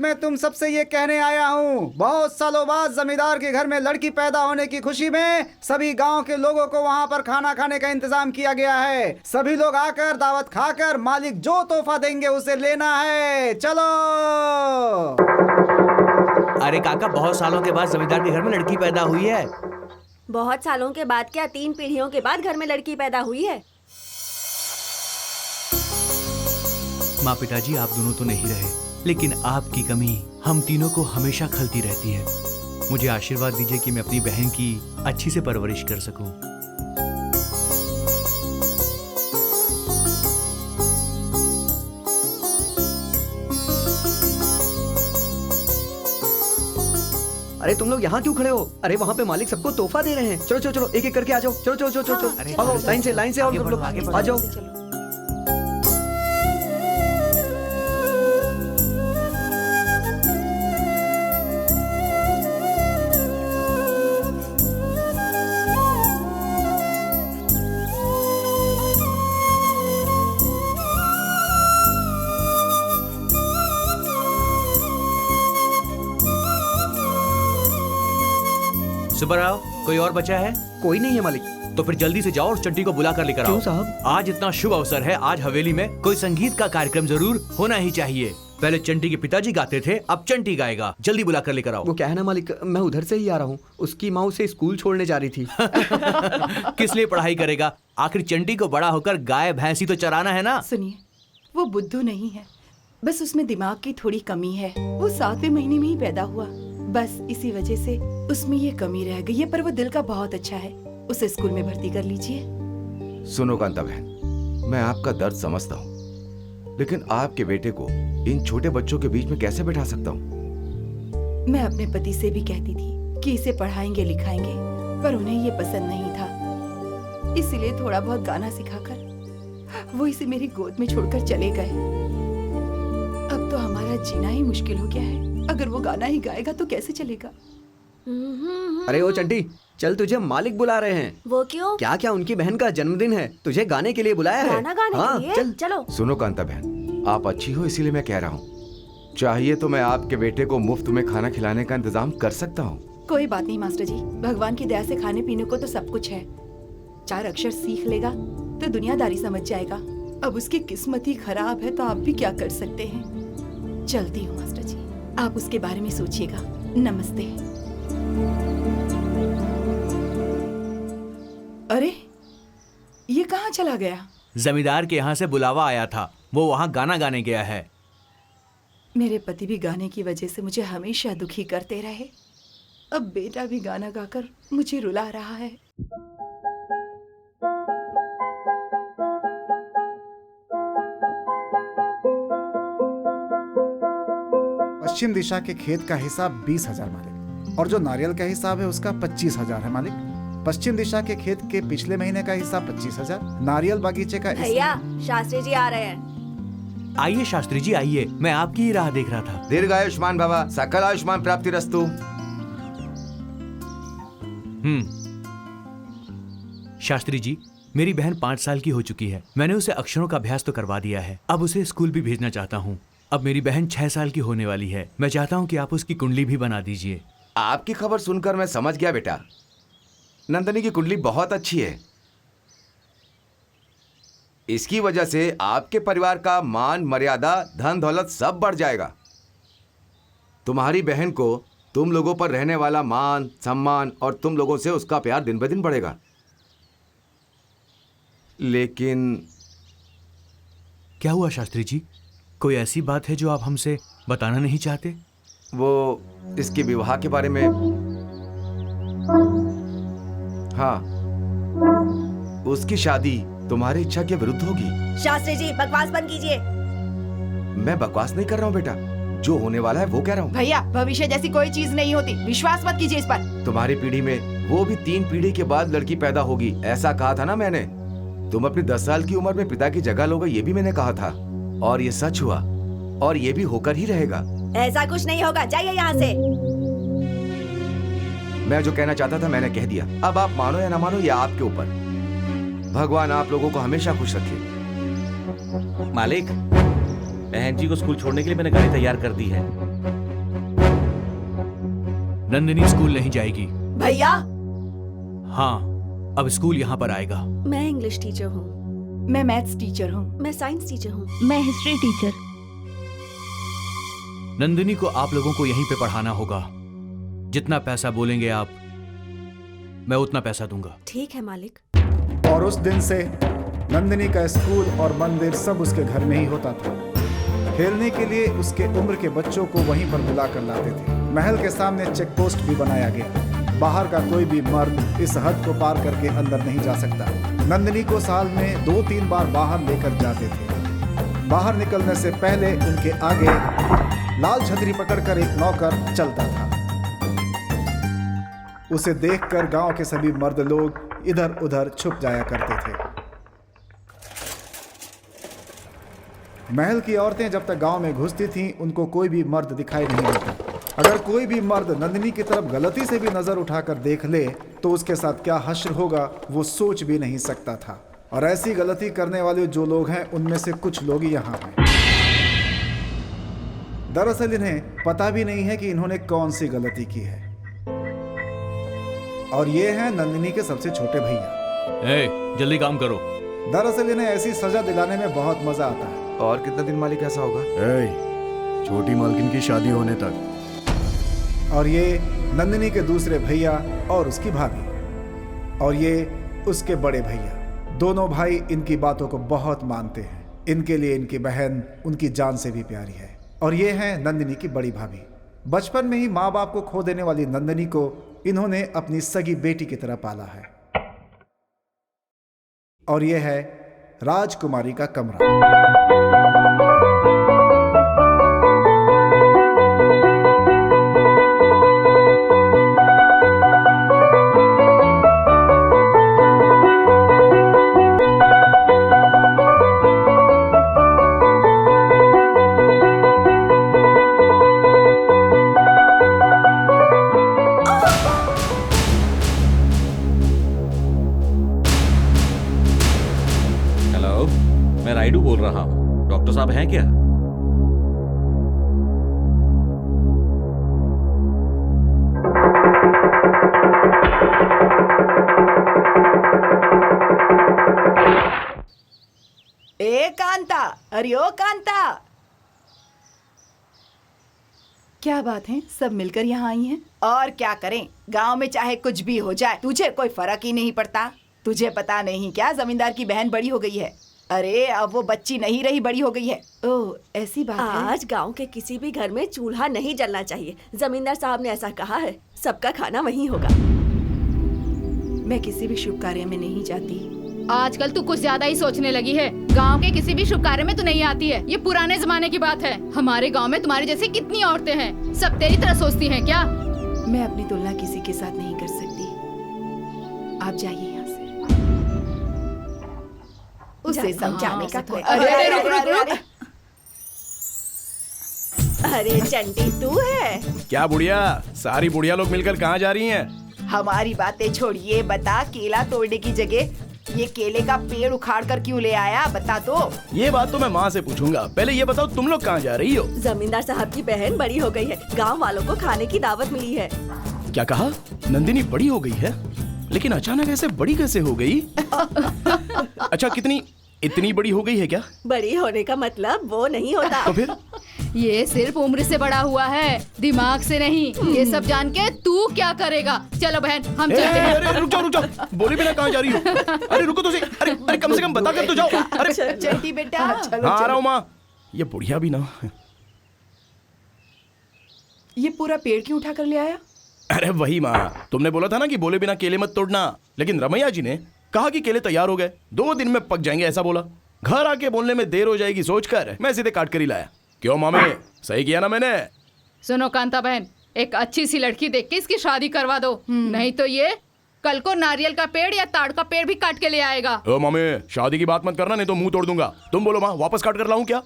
मैं तुम सबसे ये कहने आया हूँ, बहुत सालों बाद जमींदार के घर में लड़की पैदा होने की खुशी में सभी गांव के लोगों को वहाँ पर खाना खाने का इंतजाम किया गया है। सभी लोग आकर दावत खाकर मालिक जो तोहफा देंगे उसे लेना है। चलो। अरे काका, बहुत सालों के बाद जमींदार के घर में लड़की पैदा हुई है। बहुत सालों के बाद क्या, 3 पीढ़ियों के बाद घर में लड़की पैदा हुई है। माँ पिताजी आप दोनों तो नहीं रहे, लेकिन आपकी कमी हम तीनों को हमेशा खलती रहती है। मुझे आशीर्वाद दीजिए कि मैं अपनी बहन की अच्छी से परवरिश कर सकूं। अरे तुम लोग यहाँ क्यों खड़े हो? अरे वहाँ पे मालिक सबको तोहफा दे रहे हैं। चलो चलो चलो, एक एक करके आ जाओ। चलो चलो चलो चलो, आओ लाइन से आओ सब लोग, आ जाओ। सुब्बाराव, कोई और बचा है? कोई नहीं है मालिक। तो फिर जल्दी से जाओ और चंटी को बुला कर लेकर आओ। क्यों साहब? आज इतना शुभ अवसर है, आज हवेली में कोई संगीत का कार्यक्रम जरूर होना ही चाहिए। पहले चंटी के पिताजी गाते थे, अब चंटी गाएगा। जल्दी बुला कर लेकर आओ। वो क्या है ना मालिक, मैं उधर से ही आ रहा हूँ। उसकी माँ उसे स्कूल छोड़ने जा रही थी। किस लिए पढ़ाई करेगा? आखिर चंटी को बड़ा होकर गाय भैंसी तो चराना है ना। सुनिए, वो बुद्धू नहीं है, बस उसमें दिमाग की थोड़ी कमी है। वो 7वें महीने में ही पैदा हुआ, बस इसी वजह से उसमें ये कमी रह गई है। पर वो दिल का बहुत अच्छा है, उसे स्कूल में भर्ती कर लीजिए। सुनो कांता बहन, मैं आपका दर्द समझता हूँ, लेकिन आपके बेटे को इन छोटे बच्चों के बीच में कैसे बैठा सकता हूँ? मैं अपने पति से भी कहती थी कि इसे पढ़ाएंगे लिखाएंगे, पर उन्हें ये पसंद नहीं था। इसीलिए थोड़ा बहुत गाना सिखाकर वो इसे मेरी गोद में छोड़कर चले गए। अब तो हमारा जीना ही मुश्किल हो गया है। अगर वो गाना ही गाएगा तो कैसे चलेगा? अरे ओ चंटी, चल तुझे मालिक बुला रहे हैं। वो क्यों? क्या क्या उनकी बहन का जन्मदिन है, तुझे गाने के लिए बुलाया है। गाना गाने हाँ, के लिए? चल। चलो। सुनो कांता बहन, आप अच्छी हो इसीलिए मैं कह रहा हूँ, चाहिए तो मैं आपके बेटे को मुफ्त में खाना खिलाने का इंतजाम कर सकता हूँ। कोई बात नहीं मास्टर जी, भगवान की दया से खाने पीने को तो सब कुछ है। 4 अक्षर सीख लेगा तो दुनियादारी समझ जाएगा। अब उसकी किस्मत ही खराब है तो आप भी क्या कर सकते हैं। चलती हूँ मास्टर जी, आप उसके बारे में सोचिएगा। नमस्ते। अरे ये कहाँ चला गया? जमींदार के यहाँ से बुलावा आया था, वो वहाँ गाना गाने गया है। मेरे पति भी गाने की वजह से मुझे हमेशा दुखी करते रहे, अब बेटा भी गाना गाकर मुझे रुला रहा है। पश्चिम दिशा के खेत का हिसाब 20,000 मालिक, और जो नारियल का हिसाब है उसका 25,000 है मालिक। पश्चिम दिशा के खेत के पिछले महीने का हिसाब 25,000, नारियल बागीचे का। भैया, शास्त्री जी आ रहे हैं। आइए शास्त्री जी आइए, मैं आपकी ही राह देख रहा था। दीर्घायुष्मान भवा, सकल आयुष्मान प्राप्तिरस्तु। शास्त्री जी, मेरी बहन 5 साल की हो चुकी है। मैंने उसे अक्षरों का अभ्यास तो करवा दिया है, अब उसे स्कूल भी भेजना चाहता हूँ। अब मेरी बहन 6 साल की होने वाली है। मैं चाहता हूँ कि आप उसकी कुंडली भी बना दीजिए। आपकी खबर सुनकर मैं समझ गया बेटा, नंदनी की कुंडली बहुत अच्छी है। इसकी वजह से आपके परिवार का मान मर्यादा धन दौलत सब बढ़ जाएगा। तुम्हारी बहन को तुम लोगों पर रहने वाला मान सम्मान और तुम लोगों से उसका प्यार दिन ब दिन बढ़ेगा। लेकिन क्या हुआ शास्त्री जी? कोई ऐसी बात है जो आप हमसे बताना नहीं चाहते? वो इसके विवाह के बारे में। हाँ, उसकी शादी तुम्हारी इच्छा के विरुद्ध होगी। शास्त्री जी, बकवास बंद कीजिए। मैं बकवास नहीं कर रहा हूँ बेटा, जो होने वाला है वो कह रहा हूँ। भैया, भविष्य जैसी कोई चीज नहीं होती, विश्वास मत कीजिए इस पर। तुम्हारी पीढ़ी में वो भी 3 पीढ़ी के बाद लड़की पैदा होगी, ऐसा कहा था ना मैंने। तुम अपनी 10 साल की उम्र में पिता की जगह लोगे, ये भी मैंने कहा था, और ये सच हुआ, और ये भी होकर ही रहेगा। ऐसा कुछ नहीं होगा, जाइए यहाँ से। मैं जो कहना चाहता था मैंने कह दिया, अब आप मानो या ना मानो ये आपके ऊपर। भगवान आप लोगों को हमेशा खुश रखे। मालिक, बहन जी को स्कूल छोड़ने के लिए मैंने गाड़ी तैयार कर दी है। नंदिनी स्कूल नहीं जाएगी। भैया, हाँ, अब स्कूल यहाँ पर आएगा। मैं इंग्लिश टीचर हूँ। मैं मैथ्स टीचर हूँ। मैं साइंस टीचर हूँ। मैं हिस्ट्री टीचर। नंदिनी को आप लोगों को यहीं पे पढ़ाना होगा। जितना पैसा बोलेंगे आप, मैं उतना पैसा दूंगा। ठीक है मालिक। और उस दिन से नंदिनी का स्कूल और मंदिर सब उसके घर में ही होता था। खेलने के लिए उसके उम्र के बच्चों को वहीं पर बुलाकर लाते थे। महल के सामने चेक पोस्ट भी बनाया गया। बाहर का कोई भी मर्द इस हद को पार करके अंदर नहीं जा सकता। नंदिनी को साल में 2-3 बार बाहर लेकर जाते थे। बाहर निकलने से पहले उनके आगे लाल छतरी पकड़कर एक नौकर चलता था। उसे देखकर गांव के सभी मर्द लोग इधर उधर छुप जाया करते थे। महल की औरतें जब तक गांव में घुसती थीं, उनको कोई भी मर्द दिखाई नहीं देता। अगर कोई भी मर्द नंदिनी की तरफ गलती से भी नजर उठाकर देख ले तो उसके साथ क्या हश्र होगा वो सोच भी नहीं सकता था। और ऐसी गलती करने वाले जो लोग हैं उनमें से कुछ लोग यहाँ हैं। दरअसल इन्हें पता भी नहीं है कि इन्होंने कौन सी गलती की है। और ये हैं नंदिनी के सबसे छोटे भैया। जल्दी काम करो। दरअसल इन्हें ऐसी सजा दिलाने में बहुत मजा आता है। और कितना दिन मालिक ऐसा होगा? छोटी मालकिन की शादी होने तक। और ये नंदिनी के दूसरे भैया और उसकी भाभी, और ये उसके बड़े भैया। दोनों भाई इनकी बातों को बहुत मानते हैं। इनके लिए इनकी बहन उनकी जान से भी प्यारी है। और ये है नंदिनी की बड़ी भाभी। बचपन में ही माँ बाप को खो देने वाली नंदिनी को इन्होंने अपनी सगी बेटी की तरह पाला है। और यह है राजकुमारी का कमरा। मैं राइडू बोल रहा हूँ। डॉक्टर साहब हैं क्या? ए कांता, अरे ओ कांता, क्या बात है? सब मिलकर यहाँ आई हैं। और क्या करें, गांव में चाहे कुछ भी हो जाए तुझे कोई फर्क ही नहीं पड़ता। तुझे पता नहीं क्या, जमींदार की बहन बड़ी हो गई है। अरे अब वो बच्ची नहीं रही, बड़ी हो गई है। ओह, ऐसी बात है। आज गांव के किसी भी घर में चूल्हा नहीं जलना चाहिए। जमींदार साहब ने ऐसा कहा है। सबका खाना वहीं होगा। मैं किसी भी शुभ कार्य में नहीं जाती। आजकल तू कुछ ज्यादा ही सोचने लगी है। गांव के किसी भी शुभ कार्य में तू नहीं आती है। ये पुराने जमाने की बात है। हमारे गांव में तुम्हारी जैसी कितनी औरतें हैं, सब तेरी तरह सोचती हैं क्या? मैं अपनी तुलना किसी के साथ नहीं कर सकती। आप जाइए यहाँ से। उसे समझाने का कोई। अरे रुक। अरे चंटी तू है? क्या बुढ़िया, सारी बुढ़िया लोग मिलकर कहाँ जा रही हैं? हमारी बातें छोड़िए, बता केला तोड़ने की जगह ये केले का पेड़ उखाड़ कर क्यों ले आया, बता तो। ये बात तो मैं माँ से पूछूंगा। पहले ये बताओ तुम लोग कहाँ जा रही हो? जमींदार साहब की बहन बड़ी हो गई है। गांव वालों को खाने की दावत मिली है। क्या कहा? नंदिनी बड़ी हो गई है? लेकिन अचानक ऐसे बड़ी कैसे हो गई? अच्छा, इतनी बड़ी हो गई है क्या? बड़ी होने का मतलब वो नहीं होता। तो फिर? ये सिर्फ उम्र से बड़ा हुआ है, दिमाग से नहीं। ये सब जान के तू क्या करेगा? चलो बहन, हम चलते हैं। अरे रुक जाओ, बोले बिना कहाँ जा रही हो? अरे रुको तो सही। अरे कम से कम बता कर तो जाओ। अरे चलती बेटा, चलो हाँ आ रहा चलो। हूँ माँ। ये बुढ़िया भी ना। ये पूरा पेड़ क्यों उठा कर ले आया? अरे वही माँ, तुमने बोला था ना कि बोले बिना केले मत तोड़ना। लेकिन रमैया जी ने कहा कि केले तैयार हो गए, 2 दिन में पक जाएंगे ऐसा बोला। घर आके बोलने में देर हो जाएगी सोचकर मैं सीधे काट कर ही लाया। क्यों मामे, सही किया ना मैंने? सुनो कांता बहन, एक अच्छी सी लड़की देख के इसकी शादी करवा दो, नहीं तो ये कल को नारियल का पेड़ या ताड़ का पेड़ भी काट के ले आएगा। ओ मामे, शादी की बात मत करना, नहीं तो मुंह तोड़ दूंगा। तुम बोलो माँ, वापस काट कर लाऊं क्या?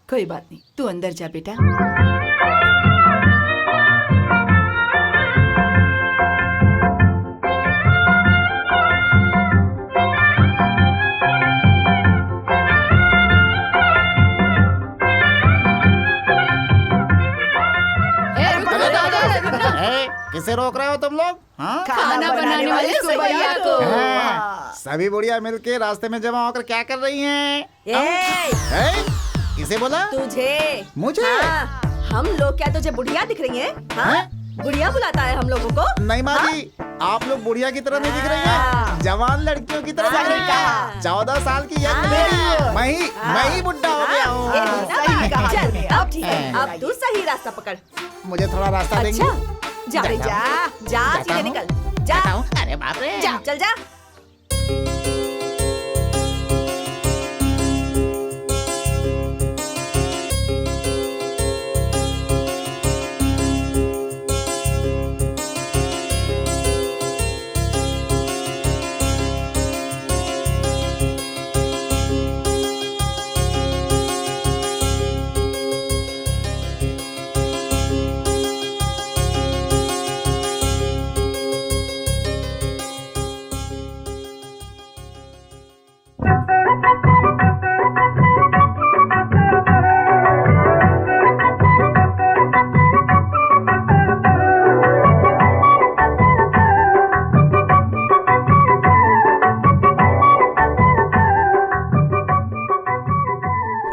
कोई बात नहीं, तू अंदर जा बेटा। कैसे रोक रहे हो तुम लोग? हाँ? खाना बनाने वाले सुबैया को। हैं, सभी बुढ़िया मिलके रास्ते में जमा होकर क्या कर रही हैं? किसे बोला? तुझे। मुझे? हाँ, हम लोग क्या तुझे बुढ़िया दिख रही हैं? हाँ? हैं? बुढ़िया बुलाता है हम लोगों को? नहीं माँ जी, आप लोग बुढ़िया की तरह नहीं दिख रही हैं, जवान लड़कियों की तरह दिख रही हैं। 14 साल की यंग लेडी। मैं ही बुढ़ा हो गया हूँ। चल, अब ठीक है, अब तू सही रास्ता पकड़। मुझे थोड़ा रास्ता देंगे? अच्छा, जा रे जा, जा सीधे निकल, जा। अरे बाप रे। जा, चल जा।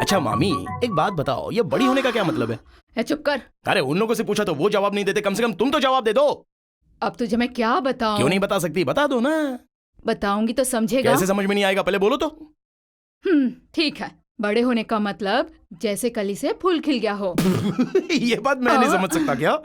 अच्छा मामी, एक बात बताओ, ये बड़ी होने का क्या मतलब है? ए, चुप कर। अरे उन लोगों से पूछा तो वो जवाब नहीं देते, कम से कम तुम तो जवाब दे दो। अब तुझे मैं क्या बताऊं? क्यों नहीं बता सकती? बता दो ना। बताऊंगी तो समझेगा। कैसे समझ में नहीं आएगा? पहले बोलो तो। ठीक है। बड़े होने का मतलब जैसे कली से फूल खिल गया हो। ये बात मैं नहीं समझ सकता क्या?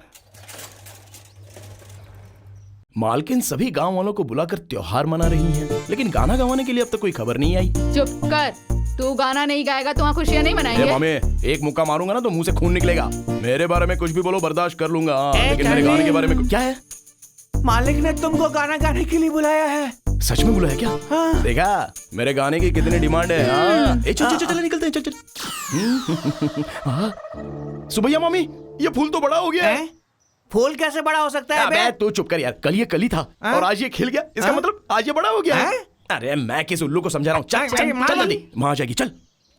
मालकिन सभी गांव वालों को बुलाकर त्योहार मना रही हैं, लेकिन गाना गवाने के लिए अब तक कोई खबर नहीं आई। चुप कर। तू गाना नहीं गाएगा तो वहाँ खुशियाँ नहीं मनाएंगे। मामे, एक मुक्का मारूंगा ना तो मुंह से खून निकलेगा। मेरे बारे में कुछ भी बोलो, बर्दाश्त कर लूंगा, लेकिन मेरे गाने के बारे में क्या है? मालिक ने तुमको गाना गाने के लिए बुलाया है। सच में बुलाया क्या? हाँ। देखा मेरे गाने की कितनी डिमांड है। हाँ। चल चल चल निकलते हैं, चल चल। सुबैया मामी, ये फूल तो बड़ा हो गया है। फूल कैसे बड़ा हो सकता है? अबे तू चुप कर यार, कल ये कली था और आज ये खिल गया, इसका मतलब आज ये बड़ा हो गया है। अरे मैं किस उल्लू को समझा रहा हूँ। चल चल चल जल्दी, वहां आ जाएगी। चल।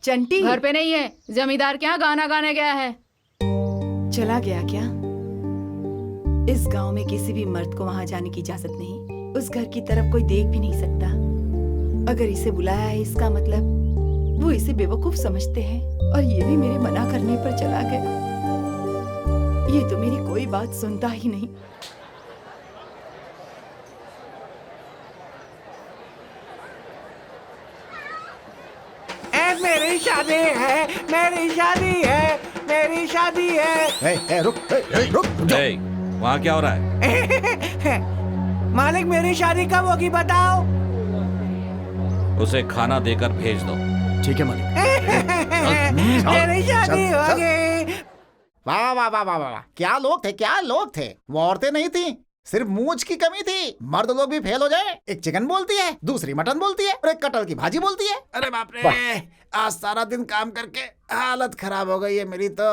चंटी घर पे नहीं है, जमींदार के यहाँ गाना गाने गया है। चला गया क्या? इस गांव में किसी भी मर्द को वहां जाने की इजाजत नहीं। उस घर की तरफ कोई देख भी नहीं सकता। अगर इसे बुलाया है, इसका मतलब वो इसे बेवकूफ समझते हैं और ये भी मेरे मना करने पर चला गया। ये तो मेरी कोई बात सुनता ही नहीं। मेरी शादी है, मेरी शादी है, मेरी शादी है। रुक। वहाँ क्या हो रहा है? मालिक मेरी शादी कब होगी बताओ? उसे खाना देकर भेज दो। ठीक है मालिक। मेरी शादी होगी। वाह वाह वाह वाह वाह, क्या लोग थे। वो औरतें नहीं थी, सिर्फ मूंछ की कमी थी। मर्द लोग भी फेल हो जाए। एक चिकन बोलती है, दूसरी मटन बोलती है और एक कटहल की भाजी बोलती है। अरे बाप रे, आज सारा दिन काम करके हालत खराब हो गई है मेरी तो।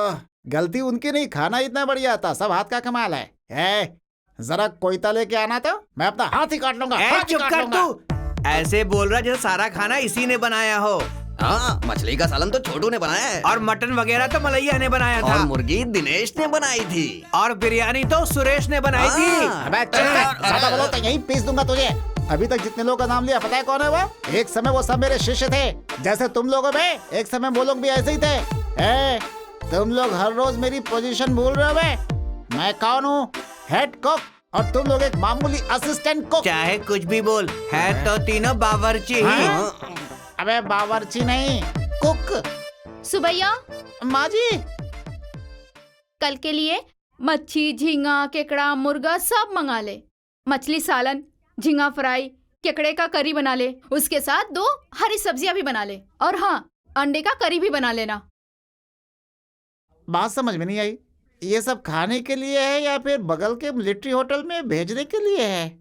गलती उनकी नहीं, खाना इतना बढ़िया था, सब हाथ का कमाल है। जरा कोयता लेके आना तो मैं अपना हाथ ही काट लूंगा। चुप कर तू। ऐसे बोल रहा जैसे सारा खाना इसी ने बनाया हो। हाँ, मछली का सालन तो छोटू ने बनाया है और मटन वगैरह तो मलैया ने बनाया था और मुर्गी दिनेश ने बनाई थी और बिरयानी तो सुरेश ने बनाई थी। अबे चल, ज्यादा बोलो तो यहीं पीस दूंगा तुझे। अभी तक जितने लोगों का नाम लिया पता है कौन है वो? एक समय वो सब मेरे शिष्य थे, जैसे तुम लोगों में एक समय वो लोग भी ऐसे ही थे। तुम लोग हर रोज मेरी पोजीशन भूल रहे हो। मैं कौन हूँ? हेड कुक, और तुम लोग एक मामूली असिस्टेंट कुक। चाहे कुछ भी बोल, है तो तीनों बावर्ची ही। अबे बावर्ची नहीं, कुक। सुबैया माँ जी, कल के लिए मच्छी, झींगा, केकड़ा, मुर्गा सब मंगा ले। मछली सालन, झींगा फ्राई, केकड़े का करी बना ले। उसके साथ 2 हरी सब्जियां भी बना ले। और हाँ, अंडे का करी भी बना लेना। बात समझ में नहीं आई। ये सब खाने के लिए है या फिर बगल के मिलिट्री होटल में भेजने के लिए है?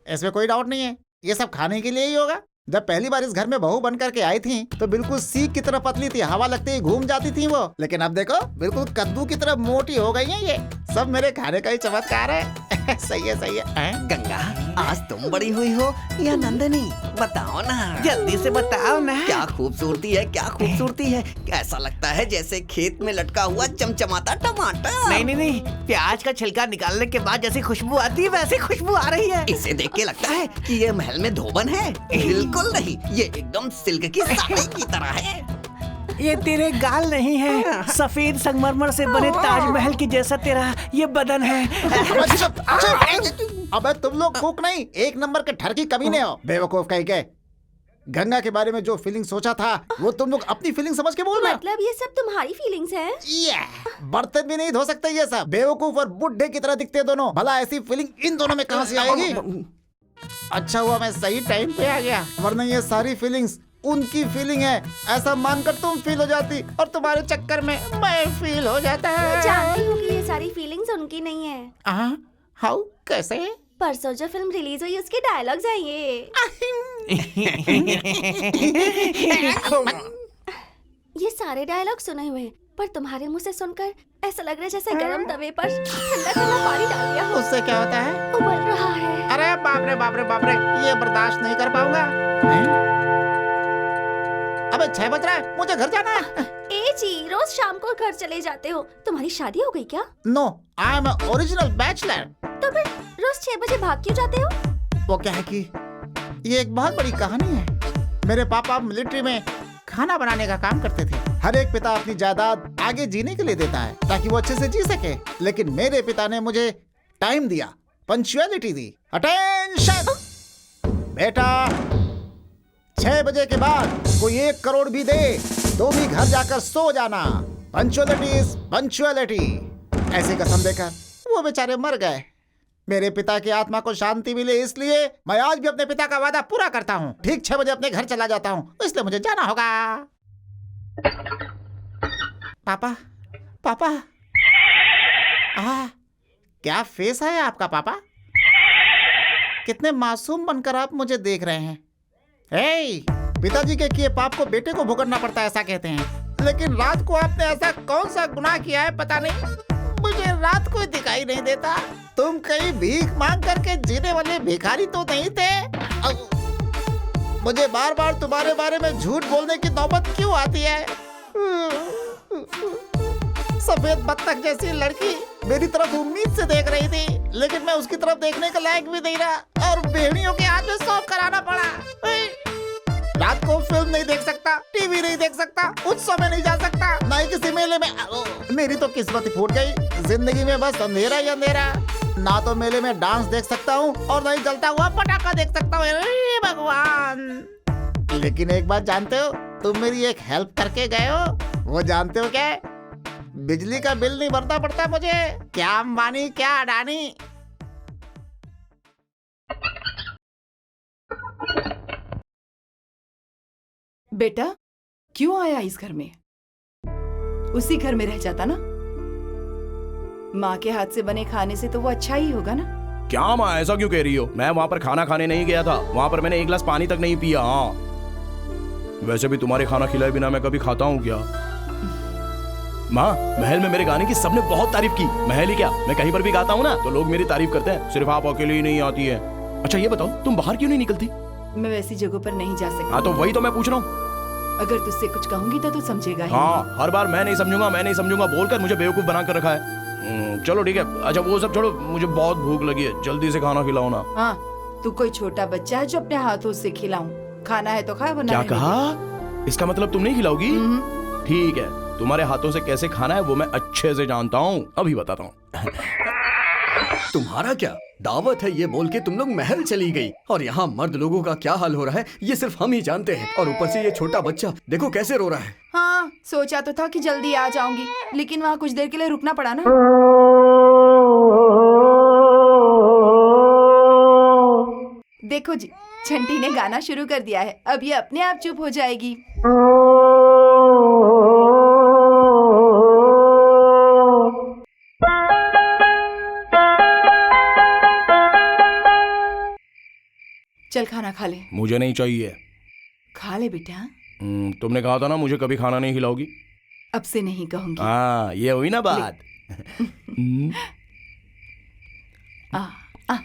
इसमें कोई डाउट नहीं है, ये सब खाने के लिए ही होगा। जब पहली बार इस घर में बहू बन करके आई थी तो बिल्कुल सीख की तरह पतली थी, हवा लगते ही घूम जाती थी वो। लेकिन अब देखो, बिल्कुल कद्दू की तरह मोटी हो गई है। ये सब मेरे खाने का ही चमत्कार है। सही है सही है। गंगा, आज तुम बड़ी हुई हो या नंदनी? बताओ ना, जल्दी से बताओ ना। क्या खूबसूरती है, क्या खूबसूरती है। ऐसा लगता है जैसे खेत में लटका हुआ चमचमाता टमाटर। नहीं नहीं नहीं, प्याज का छिलका निकालने के बाद जैसी खुशबू आती है वैसी खुशबू आ रही है। इसे देख के लगता है कि ये महल में धोबन है। बिल्कुल नहीं, ये एकदम सिल्क की साड़ी की तरह है। ये तेरे गाल नहीं है, सफेद संगमरमर से बने ताजमहल की जैसा तेरा ये बदन है। अबे तुम लोग कुक नहीं, एक नंबर के ठरकी कमीने हो, बेवकूफ कहीं के। गंगा के बारे में जो फीलिंग सोचा था वो तुम लोग अपनी फीलिंग समझ के बोल रहे हो। मतलब ये सब तुम्हारी फीलिंग्स हैं? बर्तन भी नहीं धो सकते ये सब, बेवकूफ और बुढ़े की तरह दिखते दोनों। भला ऐसी फीलिंग इन दोनों में कहां से आएगी? अच्छा हुआ मैं सही टाइम पे आ गया, वरना ये सारी फीलिंग्स उनकी फीलिंग है ऐसा मानकर तुम फील हो जाती और तुम्हारे चक्कर में मैं फील हो जाता है। मैं जानती हूँ कि ये सारी फीलिंग्स उनकी नहीं है। हाउ कैसे? परसों जो फिल्म रिलीज हुई उसके डायलॉग्स हैं ये। ये सारे डायलॉग सुने हुए हैं, पर तुम्हारे मुंह से सुनकर ऐसा लग रहा है जैसे गरम तवे पर ठंडा ठंडा पानी डाल दिया हो। उससे क्या होता है? उबल रहा है। अरे बाप रे बाप रे बाप रे, ये बर्दाश्त नहीं कर पाऊंगा। अबे 6 बज रहा है, मुझे घर जाना है। ए जी, रोज शाम को घर चले जाते हो, तुम्हारी शादी हो गई क्या? No, I am original bachelor. तो फिर रोज 6 बजे भाग क्यों जाते हो? वो क्या है कि ये एक बहुत बड़ी कहानी है। मेरे पापा मिलिट्री में खाना बनाने का काम करते थे। हर एक पिता अपनी जायदाद आगे जीने के लिए देता है ताकि वो अच्छे से जी सके, लेकिन मेरे पिता ने मुझे टाइम दिया, पंक्चुअलिटी दी। अटेंशन बेटा, 6 बजे के बाद कोई 1 करोड़ भी दे तो भी घर जाकर सो जाना। Punctuality is punctuality. ऐसी कसम देकर वो बेचारे मर गए। मेरे पिता की आत्मा को शांति मिले इसलिए मैं आज भी अपने पिता का वादा पूरा करता हूँ। ठीक 6 बजे अपने घर चला जाता हूँ, इसलिए मुझे जाना होगा। पापा पापा, क्या फेस है आपका पापा? कितने मासूम बनकर आप मुझे देख रहे हैं। पिताजी के किए पाप को बेटे को भुगतना पड़ता है ऐसा कहते हैं, लेकिन रात को आपने ऐसा कौन सा गुनाह किया है पता नहीं, मुझे रात को दिखाई नहीं देता। तुम कहीं भीख मांग करके जीने वाले भिखारी तो नहीं थे? मुझे बार बार तुम्हारे बारे में झूठ बोलने की नौबत क्यों आती है? सफेद बत्तख जैसी लड़की मेरी तरफ उम्मीद से देख रही थी, लेकिन मैं उसकी तरफ देखने का लायक भी नहीं रहा और भेड़ियों के हाथ में सौंप कराना पड़ा। रात को फिल्म नहीं देख सकता, टीवी नहीं देख सकता, उत्सव में नहीं जा सकता, ना ही किसी मेले में। मेरी तो किस्मत ही फूट गई। जिंदगी में बस अंधेरा ही अंधेरा। ना तो मेले में डांस देख सकता हूँ और ना ही जलता हुआ पटाखा देख सकता हूँ। भगवान! लेकिन एक बात जानते हो, तुम मेरी एक हेल्प करके गए हो। वो जानते हो क्या? बिजली का बिल नहीं भरना पड़ता मुझे। क्या अंबानी क्या अडानी। बेटा, क्यों आया इस घर में? उसी घर में रह जाता ना। माँ के हाथ से बने खाने से तो वो अच्छा ही होगा ना। क्या माँ, ऐसा क्यों कह रही हो? मैं वहाँ पर खाना खाने नहीं गया था, वहाँ पर मैंने 1 गिलास पानी तक नहीं पिया। हाँ, वैसे भी तुम्हारे खाना खिलाए बिना मैं कभी खाता हूँ क्या? माँ, महल में मेरे गाने की सबने बहुत तारीफ की। महल ही क्या, मैं कहीं पर भी गाता हूँ ना तो लोग मेरी तारीफ करते हैं। सिर्फ आप अकेले ही नहीं आती है। अच्छा ये बताओ, तुम बाहर क्यों नहीं निकलती? मैं वैसी जगहों पर नहीं जा सकती। हाँ तो वही तो मैं पूछ रहा हूँ। अगर तुझसे कुछ कहूंगी तो तू समझेगा ही हाँ, नहीं। हर बार मैं नहीं समझूंगा बोलकर मुझे बेवकूफ बना कर रखा है। चलो ठीक है। अच्छा वो सब छोड़ो, मुझे बहुत भूख लगी है, जल्दी से खाना खिलाओ ना। हाँ, तू कोई छोटा बच्चा है जो अपने हाथों से खिलाऊं? खाना है तो खा, वरना क्या नहीं। कहा? इसका मतलब तुम नहीं खिलाओगी? ठीक है, तुम्हारे हाथों से कैसे खाना है वो मैं अच्छे से जानता हूँ, अभी बताता हूँ। तुम्हारा क्या दावत है ये बोल के तुम लोग महल चली गई, और यहाँ मर्द लोगों का क्या हाल हो रहा है ये सिर्फ हम ही जानते हैं। और ऊपर से ये छोटा बच्चा देखो कैसे रो रहा है। हाँ, सोचा तो था कि जल्दी आ जाऊंगी, लेकिन वहाँ कुछ देर के लिए रुकना पड़ा ना। देखो जी, छंटी ने गाना शुरू कर दिया है, अब ये अपने आप चुप हो जाएगी। चल खाना खा ले। मुझे नहीं चाहिए। खा ले बेटा। तुमने कहा था ना मुझे कभी खाना नहीं खिलाओगी। अब से नहीं कहूंगी। हाँ, ये हुई ना बात। आ, आ,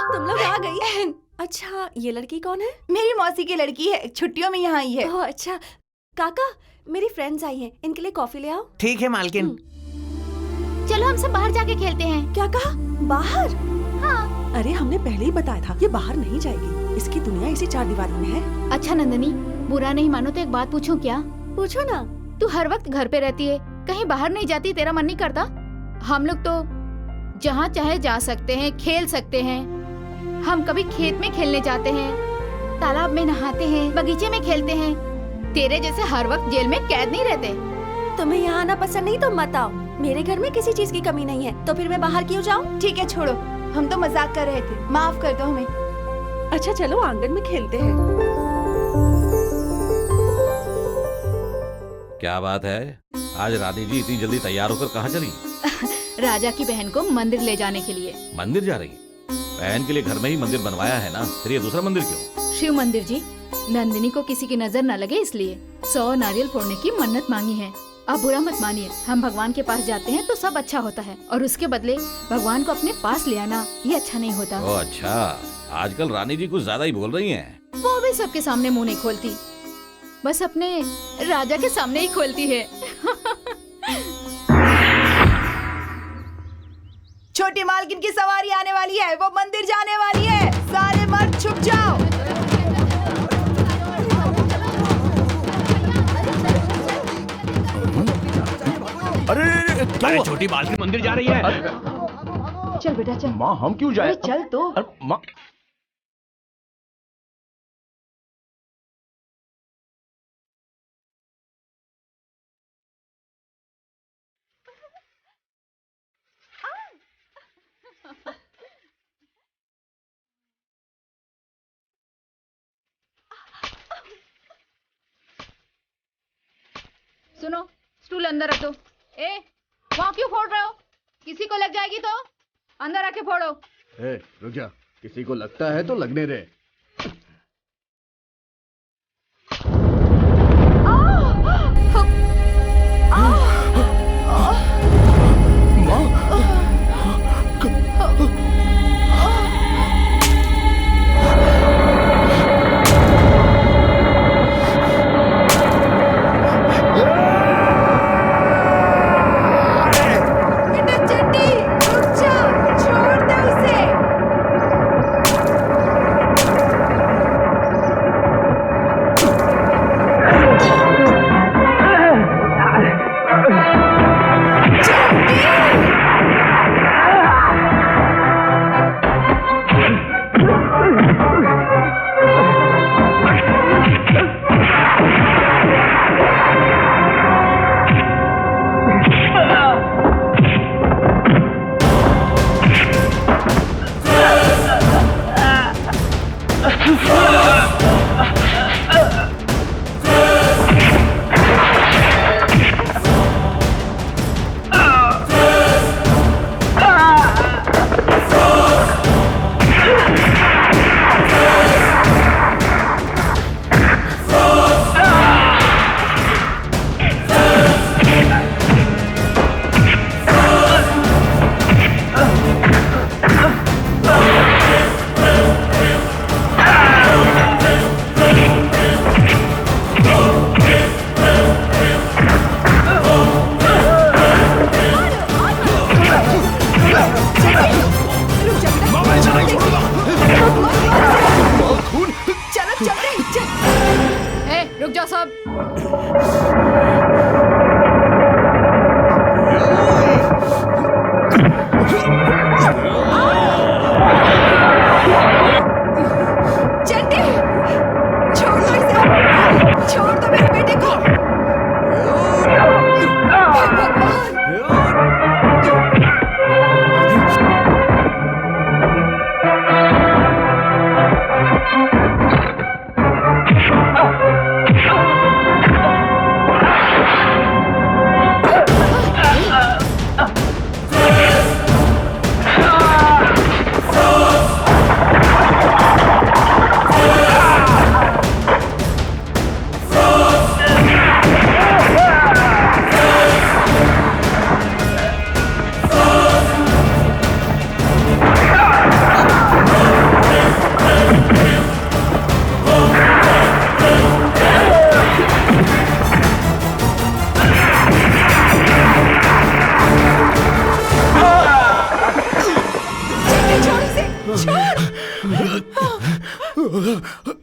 तुम लोग आ गई। अच्छा, ये लड़की कौन है? मेरी मौसी की लड़की है, छुट्टियों में यहाँ आई है। ओह अच्छा, काका मेरी फ्रेंड्स आई हैं, इनके लिए कॉफी ले आओ। ठीक है मालकिन। चलो हम सब बाहर जाके खेलते हैं। क्या कहा? बाहर? हाँ। अरे हमने पहले ही बताया था, ये बाहर नहीं जाएगी, इसकी दुनिया इसी चार दीवारी में है। अच्छा नंदनी, बुरा नहीं मानो तो एक बात पूछूं क्या? पूछो ना। तू हर वक्त घर पे रहती है, कहीं बाहर नहीं जाती, तेरा मन नहीं करता? हम लोग तो जहाँ चाहे जा सकते हैं, खेल सकते हैं। हम कभी खेत में खेलने जाते हैं, तालाब में नहाते हैं, बगीचे में खेलते हैं। तेरे जैसे हर वक्त जेल में कैद नहीं रहते। तुम्हें यहाँ आना पसंद नहीं तो मत आओ, मेरे घर में किसी चीज की कमी नहीं है, तो फिर मैं बाहर क्यों जाऊँ? ठीक है छोड़ो, हम तो मजाक कर रहे थे, माफ कर दो हमें। अच्छा चलो आंगन में खेलते हैं। क्या बात है, आज रानी जी इतनी जल्दी तैयार होकर कहाँ चली? राजा की बहन को मंदिर ले जाने के लिए। मंदिर जा रही? बहन के लिए घर में ही मंदिर बनवाया है ना, फिर ये दूसरा मंदिर क्यों? शिव मंदिर जी, नंदिनी को किसी की नजर न लगे इसलिए 100 नारियल फोड़ने की मन्नत मांगी है। आप बुरा मत मानिए, हम भगवान के पास जाते हैं तो सब अच्छा होता है, और उसके बदले भगवान को अपने पास ले आना ये अच्छा नहीं होता। ओह अच्छा, आजकल रानी जी कुछ ज्यादा ही बोल रही हैं। वो भी सबके सामने मुंह नहीं खोलती, बस अपने राजा के सामने ही खोलती है। छोटी मालकिन की सवारी आने वाली है, वो मंदिर जाने वाली है, सारे मर्द छुप जाओ। अरे क्या हुआ? छोटी मालकिन मंदिर जा रही है। चल बेटा चल। माँ हम क्यों जाए? अरे चल तो। माँ सुनो, स्टूल अंदर रख दो। ए, वहाँ क्यों फोड़ रहे हो? किसी को लग जाएगी तो अंदर आके फोड़ो। रुक जा, किसी को लगता है तो लगने दे।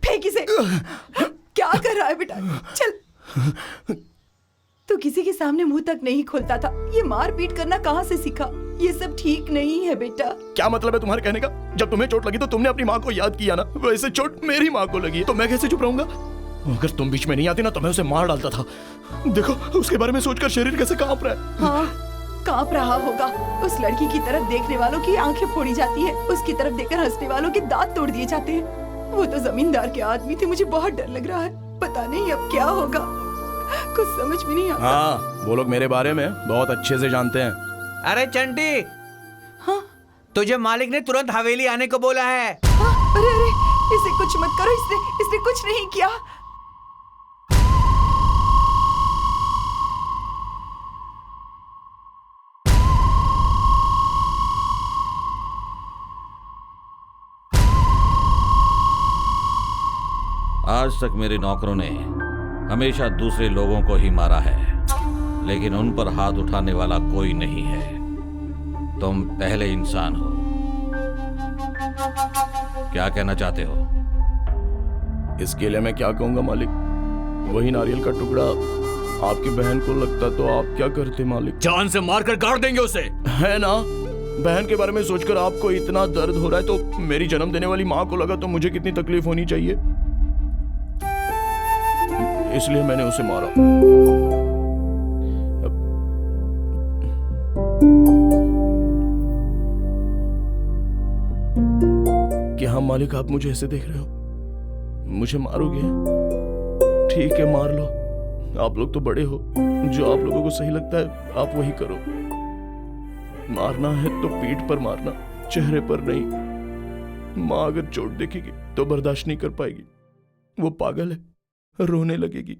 फेंक इसे। क्या कर रहा है बेटा? चल। तू किसी के सामने मुंह तक नहीं खोलता था। ये मार पीट करना कहाँ से सीखा? ये सब ठीक नहीं है बेटा। क्या मतलब है तुम्हारे कहने का? जब तुम्हें चोट लगी तो तुमने अपनी माँ को याद किया ना, वैसे चोट मेरी माँ को लगी है तो मैं कैसे चुप रहूंगा? अगर तुम बीच में नहीं आती ना तो मैं उसे मार डालता था। देखो उसके बारे में सोचकर शरीर कैसे कांप रहा है। हाँ, कांप रहा होगा। उस लड़की की तरफ देखने वालों की आंखें फोड़ी जाती है, उसकी तरफ देखकर हंसने वालों के दांत तोड़ दिए जाते हैं। वो तो जमींदार के आदमी थे। मुझे बहुत डर लग रहा है। पता नहीं अब क्या होगा, कुछ समझ में नहीं आता। हाँ, वो लोग मेरे बारे में बहुत अच्छे से जानते हैं। अरे चंटी, हाँ? तुझे मालिक ने तुरंत हवेली आने को बोला है। हाँ? अरे इसे कुछ मत करो। इसने कुछ नहीं किया। आज तक मेरे नौकरों ने हमेशा दूसरे लोगों को ही मारा है, लेकिन उन पर हाथ उठाने वाला कोई नहीं है। तुम पहले इंसान हो। क्या कहना चाहते हो? इसके लिए मैं क्या कहूंगा मालिक? वही नारियल का टुकड़ा आपकी बहन को लगता तो आप क्या करते मालिक? जान से मारकर गाड़ देंगे उसे। है ना? बहन के बारे में सोचकर आपको इतना दर्द हो रहा है तो मेरी जन्म देने वाली माँ को लगा तो मुझे कितनी तकलीफ होनी चाहिए। इसलिए मैंने उसे मारा। क्या हाँ मालिक, आप मुझे ऐसे देख रहे हो? मुझे मारोगे? ठीक है, मार लो। आप लोग तो बड़े हो, जो आप लोगों को सही लगता है आप वही करो। मारना है तो पीठ पर मारना, चेहरे पर नहीं। माँ अगर चोट देखेगी तो बर्दाश्त नहीं कर पाएगी। वो पागल है, रोने लगेगी।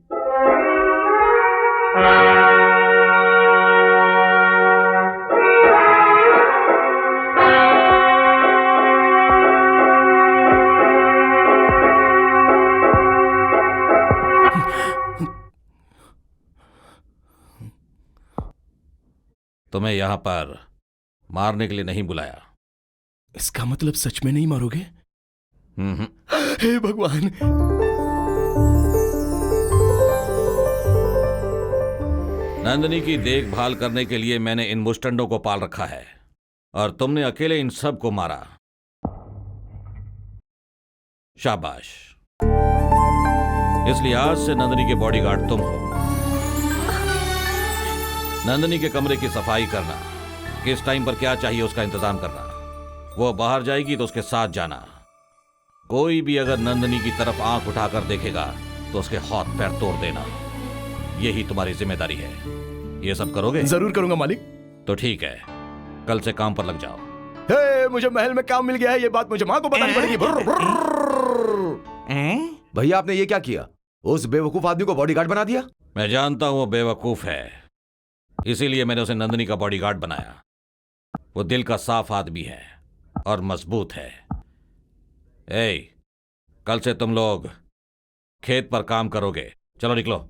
तुम्हें यहां पर मारने के लिए नहीं बुलाया। इसका मतलब सच में नहीं मारोगे? हे भगवान! नंदिनी की देखभाल करने के लिए मैंने इन मुस्टंडों को पाल रखा है और तुमने अकेले इन सब को मारा। शाबाश। इसलिए आज से नंदिनी के बॉडीगार्ड तुम हो। नंदिनी के कमरे की सफाई करना, किस टाइम पर क्या चाहिए उसका इंतजाम करना। वो बाहर जाएगी तो उसके साथ जाना। कोई भी अगर नंदिनी की तरफ आंख उठाकर देखेगा तो उसके हाथ पैर तोड़ देना। यही तुम्हारी जिम्मेदारी है। ये सब करोगे? जरूर करूंगा मालिक। तो ठीक है, कल से काम पर लग जाओ। हे, मुझे महल में काम मिल गया है। ये बात मुझे माँ को बतानी पड़ेगी। भैया आपने ये क्या किया? उस बेवकूफ आदमी को बॉडीगार्ड बना दिया। मैं जानता हूं वो बेवकूफ है, इसीलिए मैंने उसे नंदिनी का बॉडीगार्ड बनाया। वो दिल का साफ आदमी है और मजबूत है। कल से तुम लोग खेत पर काम करोगे। चलो निकलो।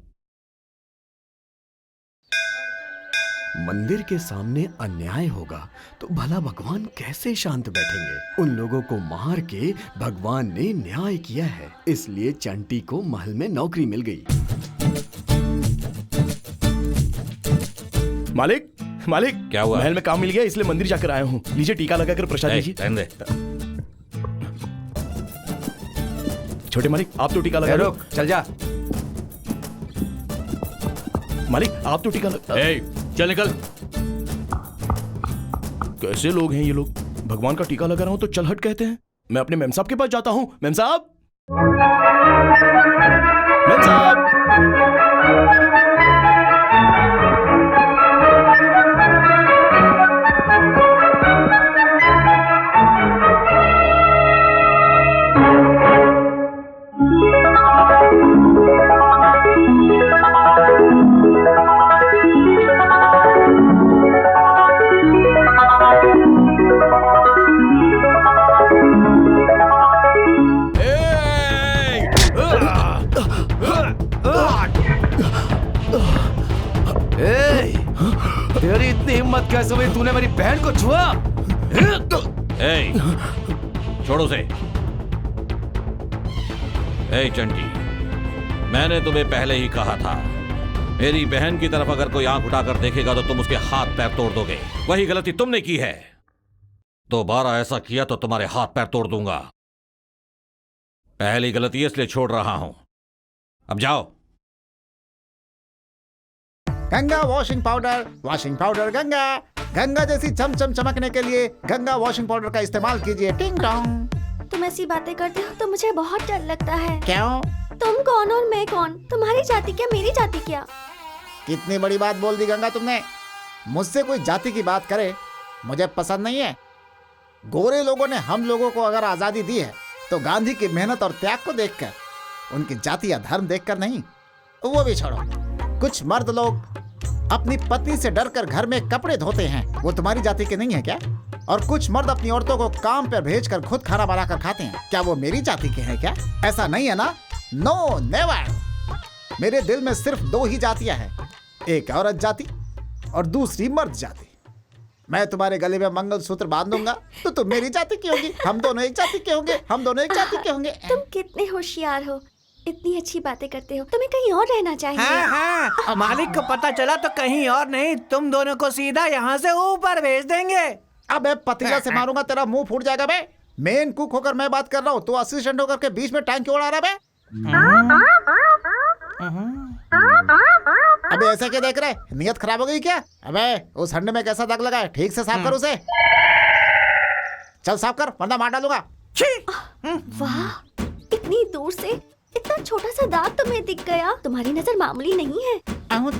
मंदिर के सामने अन्याय होगा तो भला भगवान कैसे शांत बैठेंगे? उन लोगों को मार के भगवान ने न्याय किया है, इसलिए चंटी को महल में नौकरी मिल गई। मालिक, मालिक, क्या हुआ? महल में काम मिल गया इसलिए मंदिर जाकर आया हूँ। लीजिए टीका लगाकर प्रसाद लीजिए। छोटे मालिक, आप तो टीका लगा। रुक, चल जा। मालिक, आप तो टीका लगा। चल निकल। कैसे लोग हैं ये लोग? भगवान का टीका लगा रहा हूं तो चल हट कहते हैं। मैं अपने मेम साहब के पास जाता हूं। मेम साहब, मेम साहब। तेरी इतनी हिम्मत कैसे हुई? तूने मेरी बहन को छुआ? छोड़ो उसे। ए चंटी, मैंने तुम्हें पहले ही कहा था, मेरी बहन की तरफ अगर कोई आंख उठाकर देखेगा तो तुम उसके हाथ पैर तोड़ दोगे। वही गलती तुमने की है। दोबारा ऐसा किया तो तुम्हारे हाथ पैर तोड़ दूंगा। पहली गलती इसलिए छोड़ रहा हूं। अब जाओ। Ganga washing powder Ganga. गंगा जैसी चमचम चमकने के लिए गंगा वॉशिंग पाउडर का इस्तेमाल कीजिए। टिंग टोंग। तुम ऐसी बातें करते हो तो मुझे बहुत डर लगता है। क्यों? तुम कौन और मैं कौन? तुम्हारी जाति क्या, मेरी जाति क्या? कितनी बड़ी बात बोल दी गंगा तुमने। मुझसे कोई जाति की बात करे मुझे पसंद नहीं है। गोरे लोगों ने हम लोगों को अगर आजादी दी है तो गांधी की मेहनत और त्याग को देखकर, उनकी जाति या धर्म देखकर नहीं। वो भी छोड़ो, कुछ मर्द लोग अपनी पत्नी से डरकर घर में कपड़े धोते हैं, वो तुम्हारी जाति के नहीं है क्या? और कुछ मर्द अपनी औरतों को काम पर भेजकर खुद खाना बनाकर खाते हैं, क्या वो मेरी जाति के हैं क्या? ऐसा नहीं है ना? No never. मेरे दिल में सिर्फ दो ही जातियां हैं, एक औरत जाति और दूसरी मर्द जाति। मैं तुम्हारे गले में मंगलसूत्र बांध दूंगा तो तुम मेरी जाति की होगी, हम दोनों एक जाति के होंगे, हम दोनों एक जाति के होंगे। तुम कितने होशियार हो, इतनी अच्छी बातें करते हो। तुम्हें कहीं और रहना चाहिए। हाँ, मालिक को पता चला तो कहीं और नहीं, तुम दोनों को सीधा यहाँ से ऊपर भेज देंगे। अबे पतीला से मारूंगा, तेरा मुंह फूट जाएगा बे। मेन कुक होकर मैं बात कर रहा हूँ, तो असिस्टेंट होकर के बीच में टांग क्यों उड़ा रहा बे? अबे ऐसा क्या देख रहे? नियत खराब हो गई क्या? अबे उस हंडे में कैसा दाग लगा है, ठीक से साफ कर उसे। चल साफ कर वरना मार डालूंगा। वाह, इतनी दूर से इतना छोटा सा दाग तुम्हें दिख गया। तुम्हारी नजर मामूली नहीं है।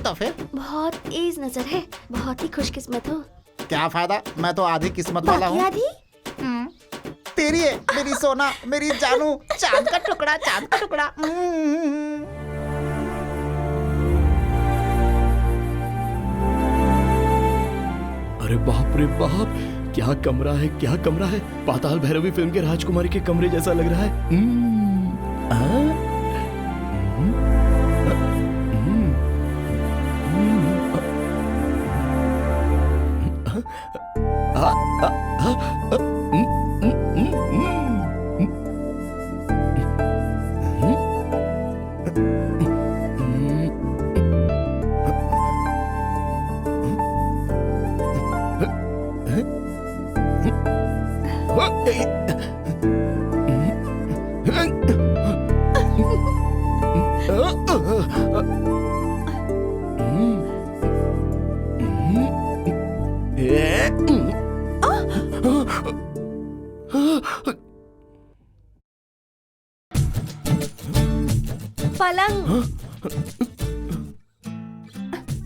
तो फिर बहुत तेज नजर है, बहुत ही खुशकिस्मत हो। क्या फायदा, मैं तो आधी किस्मत वाला हूँ। आधी? तेरी है मेरी सोना, मेरी जानू, चांद का टुकड़ा, चांद का टुकड़ा। अरे बाप रे बाप, क्या कमरा है, क्या कमरा है। पाताल भैरवी फिल्म के राजकुमारी के कमरे जैसा लग रहा है। पलंग,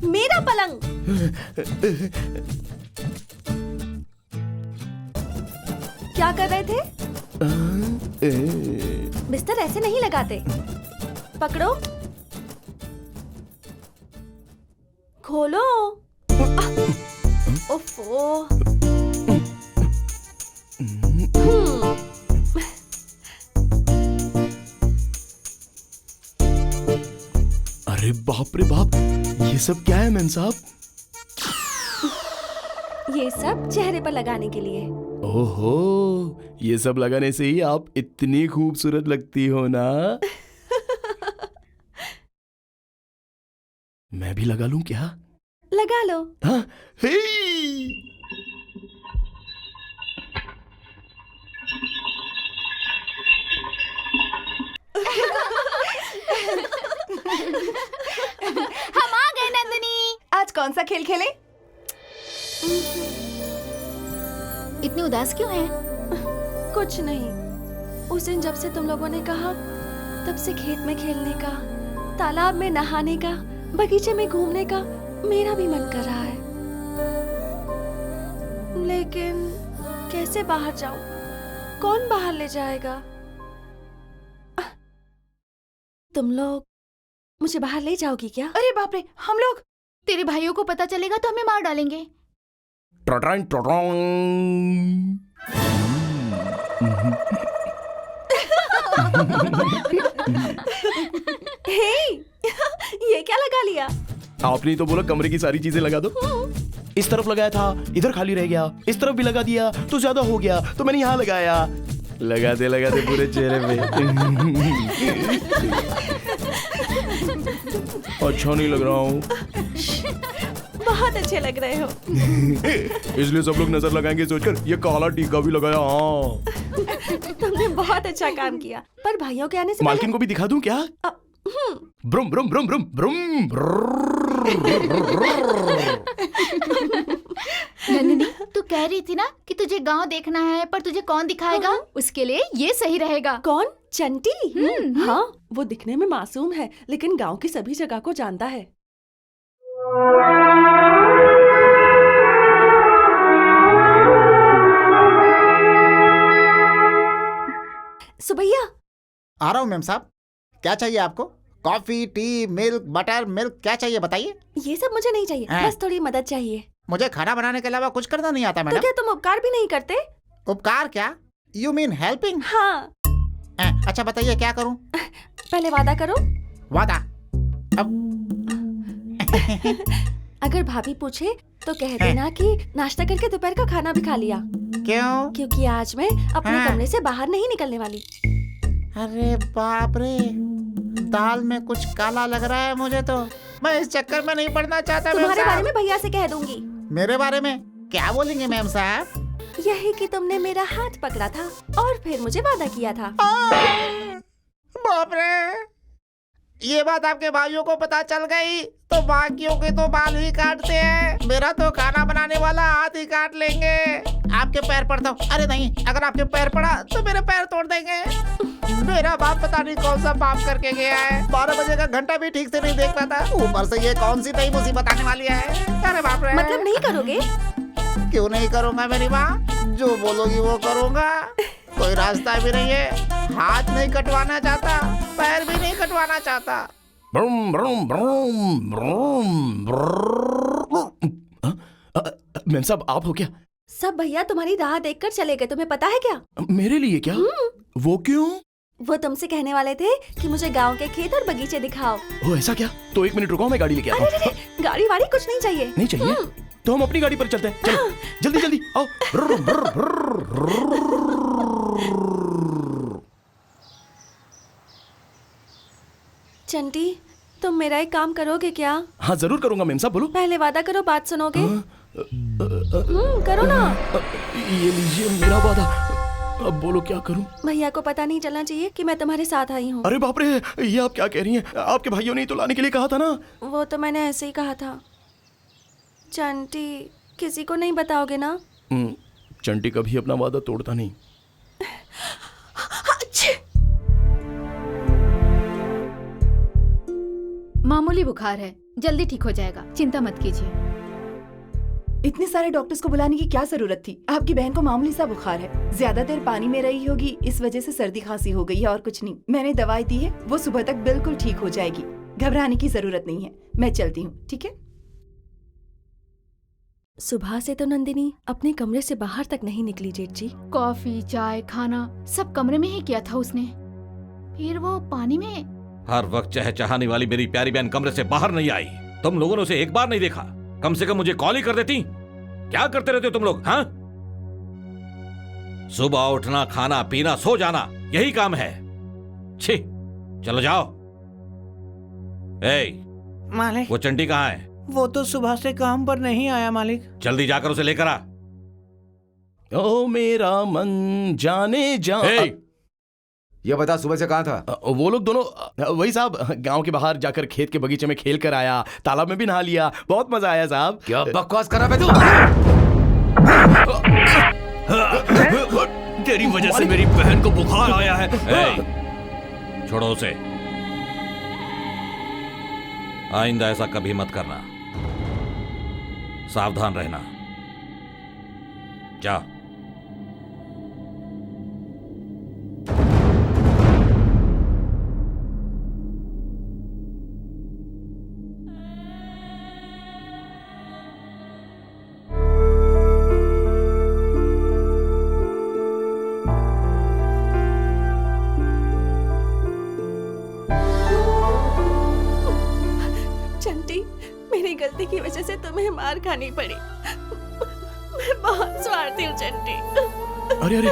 मेरा पलंग। क्या कर रहे थे? बिस्तर ऐसे नहीं लगाते। पकड़ो, खोलो। ओफो। अरे बाप रे बाप, ये सब क्या है मैन साहब? ये सब चेहरे पर लगाने के लिए। ओहो, ये सब लगाने से ही आप इतनी खूबसूरत लगती हो ना। मैं भी लगा लूं क्या? लगा लो। हाँ? हे! हम आ गए नंदिनी। आज कौन सा खेल खेलें? इतनी उदास क्यों है? कुछ नहीं, उस दिन जब से तुम लोगों ने कहा, तब से खेत में खेलने का, तालाब में नहाने का, बगीचे में घूमने का मेरा भी मन कर रहा है। लेकिन कैसे बाहर जाऊं? कौन बाहर ले जाएगा? तुम लोग मुझे बाहर ले जाओगी क्या? अरे बाप रे, हम लोग? तेरे भाइयों को पता चलेगा तो हमें मार डालेंगे। हे, ये क्या लगा लिया? आपने तो बोला कमरे की सारी चीजें लगा दो। इस तरफ लगाया था, इधर खाली रह गया, इस तरफ भी लगा दिया तो ज्यादा हो गया, तो मैंने यहाँ लगाया। लगाते पूरे चेहरे पे। अच्छा नहीं लग रहा हूँ। बहुत अच्छे लग रहे हो। इसलिए सब लोग नजर लगाएंगे सोचकर ये काला टीका भी लगाया। हाँ, तुमने बहुत अच्छा काम किया। पर भाइयों के आने से मालकिन को भी दिखा दूं क्या? ब्रुम ब्रुम ब्रुम ब्रुम ब्रुम। नंदिनी, तू कह रही थी ना कि तुझे गांव देखना है, पर तुझे कौन दिखाएगा? उसके लिए ये सही रहेगा। कौन? चंटी? हाँ, वो दिखने में मासूम है लेकिन गांव की सभी जगह को जानता है। सुबैया, आ रहा हूँ मैम साहब। क्या चाहिए आपको? Coffee, T, milk, butter milk, क्या चाहिए बताइए? ये सब मुझे नहीं चाहिए, बस थोड़ी मदद चाहिए। मुझे खाना बनाने के अलावा कुछ करना नहीं आता तो मैडम। क्या तुम उपकार भी नहीं करते? उपकार क्या? You mean helping? हाँ। अच्छा बताइए क्या करूं? पहले वादा करो। वादा? अगर भाभी पूछे तो कह देना कि नाश्ता करके दोपहर का खाना भी खा लिया। क्यों? क्योंकि आज मैं अपने कमरे से बाहर नहीं निकलने वाली। अरे बाप रे, दाल में कुछ काला लग रहा है मुझे तो। मैं इस चक्कर में नहीं पड़ना चाहता। तुम्हारे बारे में भैया से कह दूंगी। मेरे बारे में क्या बोलेंगे मैम साहब? यही कि तुमने मेरा हाथ पकड़ा था और फिर मुझे वादा किया था। बाप रे, ये बात आपके भाइयों को पता चल गई तो बाकियों के तो बाल ही काटते हैं, मेरा तो खाना बनाने वाला हाथ ही काट लेंगे। आपके पैर पड़ता हूँ। अरे नहीं, अगर आपके पैर पड़ा तो मेरे पैर तोड़ देंगे। मेरा बाप पता नहीं कौन सा पाप करके गया है, 12 बजे का घंटा भी ठीक से नहीं देख पाता, ऊपर से ये कौन सी नई मुसीबत आने वाली है। अरे बाप रे। मतलब नहीं करोगे? क्यों नहीं करूँगा मेरी माँ, जो बोलोगी वो करूँगा। कोई रास्ता भी नहीं है, हाथ नहीं कटवाना चाहता, पैर भी नहीं कटवाना चाहता। ब्रूम ब्रूम ब्रूम ब्रूम ब्रूम। मैम साहब, आप हो क्या? सब भैया तुम्हारी राह देखकर चले गए, तुम्हें पता है क्या? मेरे लिए क्या? वो क्यों? वो तुमसे कहने वाले थे कि मुझे गांव के खेत और बगीचे दिखाओ। ओ ऐसा क्या? तो 1 मिनट रुको, मैं गाड़ी लेके आता हूँ। अरे गाड़ी वाड़ी कुछ नहीं चाहिए। नहीं चाहिए? तो हम अपनी गाड़ी पर चलते हैं। चलो जल्दी जल्दी आओ। चंटी, तुम मेरा एक काम करोगे क्या? हाँ जरूर करूंगा मैम साहब, बोलो। पहले वादा करो, बात सुनोगे? करो ना। ये लीजिए मेरा वादा। अब बोलो क्या करूं? भैया को पता नहीं चलना चाहिए कि मैं तुम्हारे साथ आई हूँ। अरे बाप रे, ये आप क्या कह रही हैं? आपके भाइयों ने तो लाने के लिए कहा था ना। वो तो मैंने ऐसे ही कहा था। चंटी, किसी को नहीं बताओगे ना? चंटी कभी अपना वादा तोड़ता नहीं। मामूली बुखार है, जल्दी ठीक हो जाएगा, चिंता मत कीजिए। इतने सारे डॉक्टर्स को बुलाने की क्या जरूरत थी? आपकी बहन को मामूली सा बुखार है, ज्यादा देर पानी में रही होगी, इस वजह से सर्दी खांसी हो गई है और कुछ नहीं। मैंने दवाई दी है, वो सुबह तक बिल्कुल ठीक हो जाएगी, घबराने की जरूरत नहीं है। मैं चलती हूँ, ठीक है? सुबह से तो नंदिनी अपने कमरे से बाहर तक नहीं निकली जेठ जी। कॉफी, चाय, खाना सब कमरे में ही किया था उसने, फिर वो पानी में। हर वक्त चहचहाने वाली मेरी प्यारी बहन कमरे से बाहर नहीं आई। तुम लोगों ने उसे एक बार नहीं देखा, कम से कम मुझे कॉल ही कर देती। क्या करते रहते हो तुम लोग? हाँ, सुबह उठना, खाना पीना, सो जाना, यही काम है। छी, चलो जाओ। ए, मालिक, वो चंटी कहाँ है? वो तो सुबह से काम पर नहीं आया मालिक। जल्दी जाकर उसे लेकर आ। ओ मेरा मन जाने जा। ये बता, सुबह से कहाँ था? वो लोग दोनों वही साहब, गांव के बाहर जाकर खेत के बगीचे में खेल कर आया, तालाब में भी नहा लिया, बहुत मजा आया साहब। क्या बकवास कर रहा है तू? तेरी वजह से मेरी बहन को बुखार आया है। छोड़ो उसे, आइंदा ऐसा कभी मत करना, सावधान रहना। जा। गलती की वजह से तुम्हें मार खानी पड़ी। मैं बहुत स्वार्थी हूँ चंटी। अरे अरे,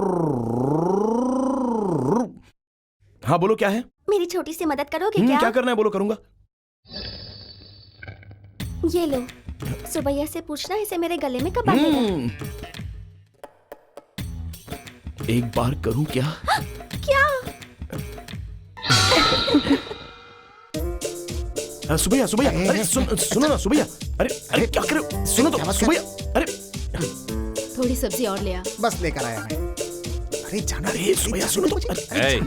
हाँ बोलो क्या है? मेरी छोटी सी मदद करोगे क्या? क्या करना है बोलो, करूंगा। ये लो, सुबैया से पूछना इसे मेरे गले में कब बांधेगा। एक बार करूं क्या? क्या? सुबैया सुबैया, अरे सुनो ना सुबैया, अरे अरे क्या कर रहे हो? सुनो तो सुबैया, अरे थोड़ी सब्जी और ले आ। बस लेकर आया मैं। अरे जाना, अरे सुबैया सुनो तो। ए,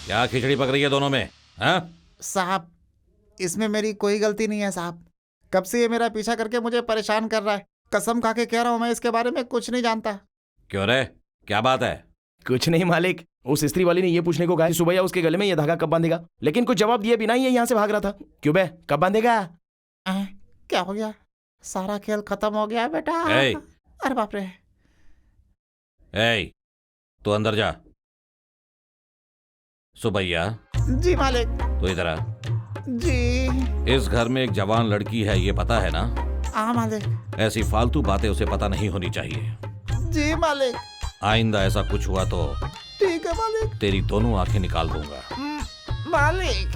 क्या खिचड़ी पक रही है दोनों में? हाँ? साहब, इसमें मेरी कोई गलती नहीं है साहब। कब से ये मेरा पीछा करके मुझे परेशान कर रहा है। कसम खा के कह रहा हूँ, मैं इसके बारे में कुछ नहीं जानता। क्यों रे, क्या बात है? कुछ नहीं मालिक, उस स्त्री वाली ने ये पूछने को कहा कि सुबैया उसके गले में ये धागा कब बांधेगा, लेकिन कुछ जवाब दिए बिना ही ये यहाँ से भाग रहा था। क्यों बे, कब बांधेगा? क्या हो गया? सारा खेल खत्म हो गया बेटा। ए, अरे बाप रे। ए, तू अंदर जा। सुबैया, जी मालिक। तू इधर आ। जी। इस घर में एक जवान लड़की है, ये पता है ना? हाँ मालिक। ऐसी फालतू बातें उसे पता नहीं होनी चाहिए। जी मालिक। आइंदा ऐसा कुछ हुआ तो ठीक है मालिक। तेरी दोनों आंखें निकाल दूंगा। मालिक।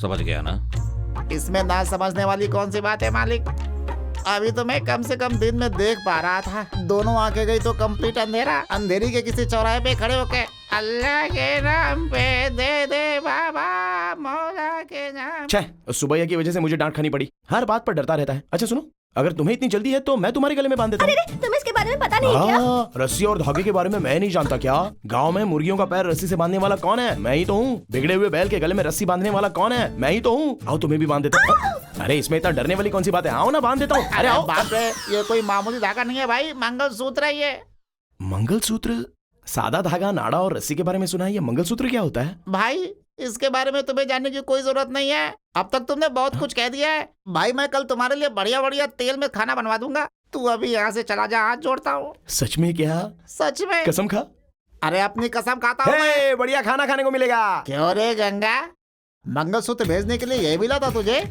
समझ गया ना? इसमें ना समझने वाली कौन सी बात है मालिक? अभी तो मैं कम से कम दिन में देख पा रहा था। दोनों आंखें गई तो कंप्लीट अंधेरा। अंधेरी के किसी चौराहे पे खड़े होके अल्लाह के नाम पे दे दे बाबा, मौला के नाम। छह, सुबैया की वजह से मुझे डांट खानी पड़ी। हर बात पर डरता रहता है। अच्छा सुनो, अगर तुम्हें इतनी जल्दी है तो मैं तुम्हारे गले में बांध देता हूँ। अरे तुम्हें इसके बारे में पता नहीं है क्या? रस्सी और धागे के बारे में मैं नहीं जानता क्या? गांव में मुर्गियों का पैर रस्सी से बांधने वाला कौन है? मैं ही तो हूँ। बिगड़े हुए बैल के गले में रस्सी बांधने वाला कौन है? मैं ही तो हूँ। आओ तुम्हें भी बांध देता हूँ। अरे इसमें इतना डरने वाली कौन सी बात है? आओ ना बांध देता हूँ। अरे आओ। बाप रे, ये कोई मामूली धागा नहीं है भाई, मंगलसूत्र है ये। मंगलसूत्र? सादा धागा, नाड़ा और रस्सी के बारे में सुना है, ये मंगलसूत्र क्या होता है? भाई इसके बारे में तुम्हें जानने की कोई जरूरत नहीं है। अब तक तुमने बहुत कुछ कह दिया है भाई। मैं कल तुम्हारे लिए बढ़िया बढ़िया तेल में खाना बनवा दूंगा। तू अभी यहाँ से चला जा, हाथ जोड़ता हूँ। सच में क्या? सच में। कसम खा। अरे अपनी कसम खाता हूँ मैं। बढ़िया खाना खाने को मिलेगा। क्यों रे गंगा, मंगलसूत्र भेजने के लिए यही मिला था तुझे?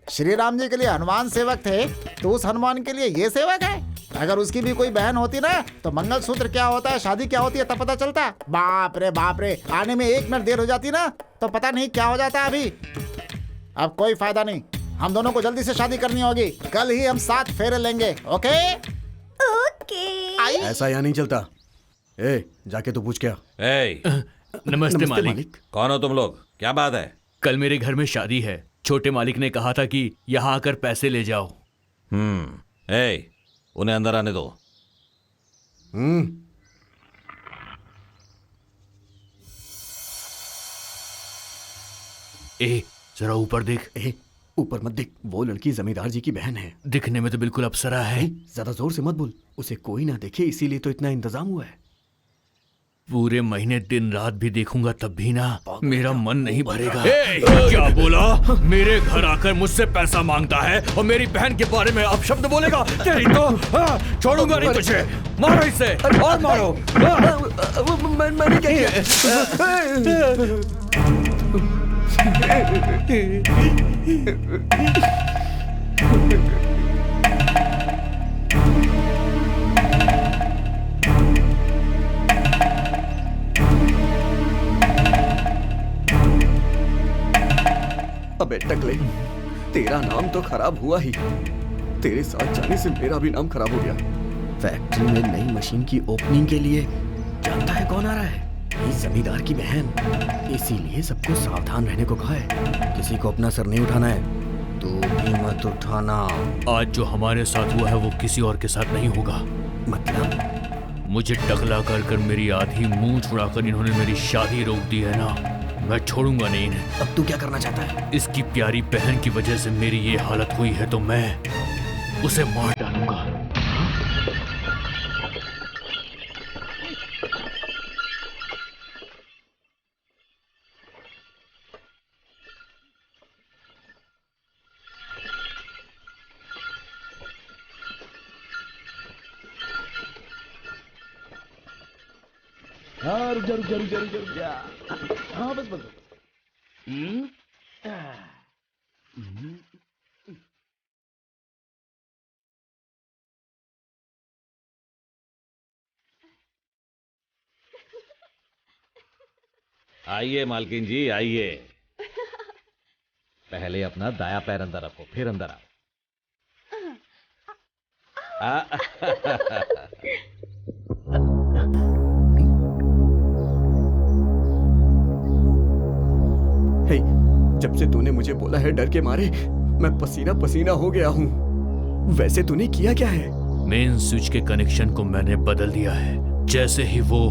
श्री राम जी के लिए हनुमान सेवक थे, तो उस हनुमान के लिए ये सेवक है? अगर उसकी भी कोई बहन होती ना तो मंगलसूत्र क्या होता है, शादी क्या होती है तब पता चलता। बाप रे बाप रे, आने में 1 मिनट देर हो जाती ना तो पता नहीं क्या हो जाता। अभी अब कोई फायदा नहीं, हम दोनों को जल्दी से शादी करनी होगी। कल ही हम 7 फेरे लेंगे। Okay okay. ऐसा यहाँ नहीं चलता। ए, जाके तो पूछ क्या। ए, नमस्ते मालिक। कौन हो तुम लोग? क्या बात है? कल मेरे घर में शादी है। छोटे मालिक ने कहा था कि यहाँ आकर पैसे ले जाओ। ए, उन्हें अंदर आने दो। ए, जरा ऊपर देख। ऊपर मत देख, वो लड़की जमींदार जी की बहन है। दिखने में तो बिल्कुल अप्सरा है। ज्यादा जोर से मत बोल, उसे कोई ना देखे, इसीलिए तो इतना इंतजाम हुआ है। पूरे महीने दिन रात भी देखूंगा तब भी ना मेरा मन नहीं भरेगा। क्या बोला? मेरे घर आकर मुझसे पैसा मांगता है और मेरी बहन के बारे में अपशब्द बोलेगा? तेरी तो छोड़ूंगा नहीं तुझे। मारो इसे और मारो। मैंने क्या अबे टकले, तेरा नाम तो खराब हुआ ही, तेरे साथ जाने से मेरा भी नाम खराब हो गया। फैक्ट्री में नई मशीन की ओपनिंग के लिए जानता है कौन आ रहा है? ये जमींदार की बहन। इसीलिए सबको सावधान रहने को कहा है। किसी को अपना सर नहीं उठाना है। तू भी मत उठाना। आज जो हमारे साथ हुआ है वो किसी और के साथ नहीं होगा। मतलब? मुझे टकला कर मेरी आधी मुंह छुड़ाकर इन्होंने मेरी शादी रोक दी है ना, मैं छोड़ूंगा नहीं इन्हें। अब तू क्या करना चाहता है? इसकी प्यारी बहन की वजह से मेरी ये हालत हुई है तो मैं उसे मार डालूंगा। हाँ रुक जा। हाँ बस बस। आइए मालकिन जी, आइए। पहले अपना दाया पैर अंदर रखो, फिर अंदर आओ। हे, जब से तूने मुझे बोला है डर के मारे मैं पसीना पसीना हो गया हूँ। वैसे तूने किया क्या है? मेन स्विच के कनेक्शन को मैंने बदल दिया है। जैसे ही वो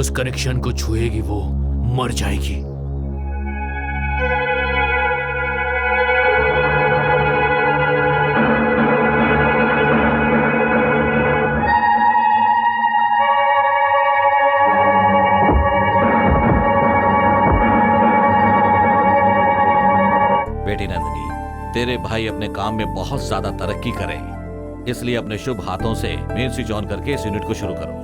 उस कनेक्शन को छुएगी वो मर जाएगी। बेटी नंदिनी, तेरे भाई अपने काम में बहुत ज्यादा तरक्की करें, इसलिए अपने शुभ हाथों से मेन स्विच ऑन करके इस यूनिट को शुरू करो।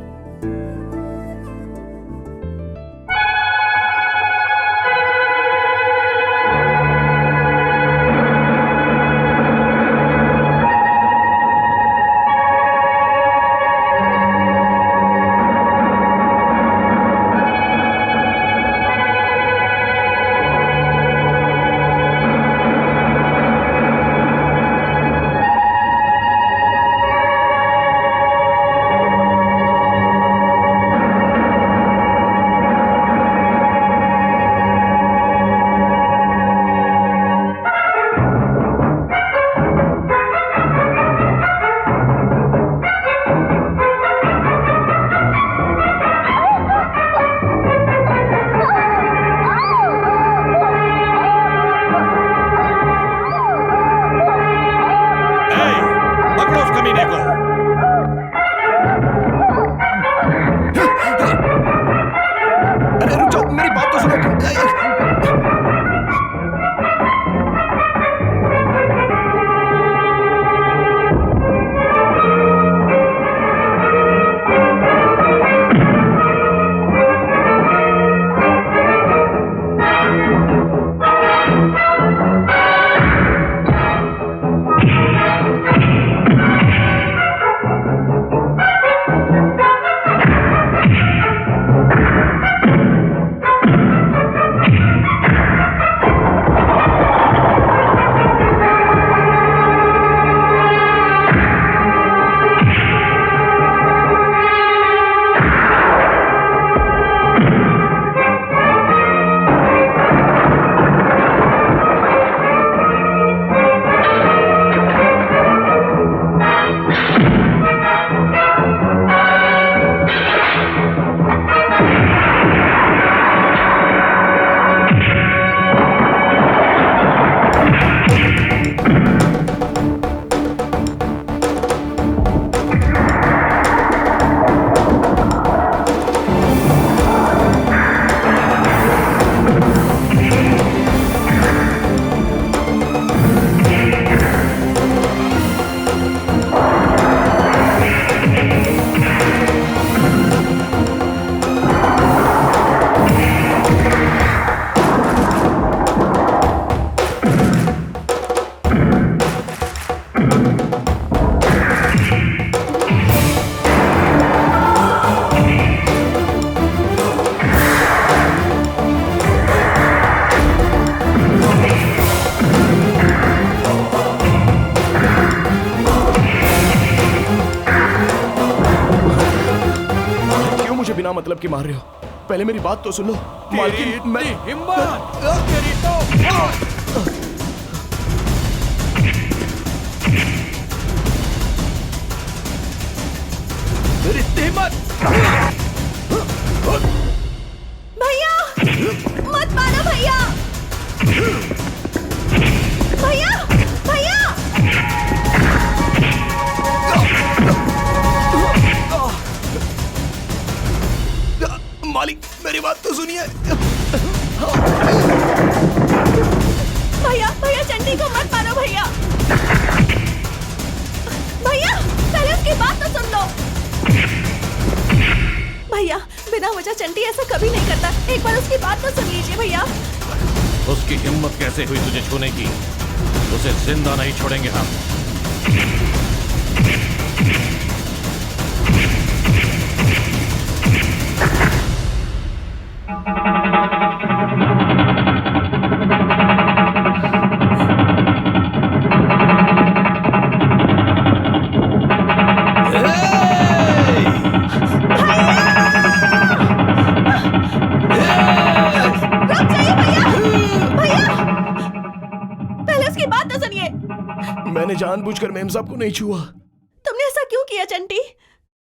बिना मतलब की मार रहे हो? पहले मेरी बात तो सुन लो। मालकिन, मैं हिम्मत तेरी तो मेरी हिम्मत। भैया मत मारो भैया। भैया भैया मालिक मेरी बात तो सुनिए। भैया भैया चंडी को मत मारो भैया। भैया पहले उसकी बात तो सुन लो। भैया बिना वजह चंडी ऐसा कभी नहीं करता, एक बार उसकी बात तो सुन लीजिए भैया। उसकी हिम्मत कैसे हुई तुझे छूने की? उसे जिंदा नहीं छोड़ेंगे हम। जानबूझकर मेम साहब को नहीं छुआ। तुमने ऐसा क्यों किया चंटी?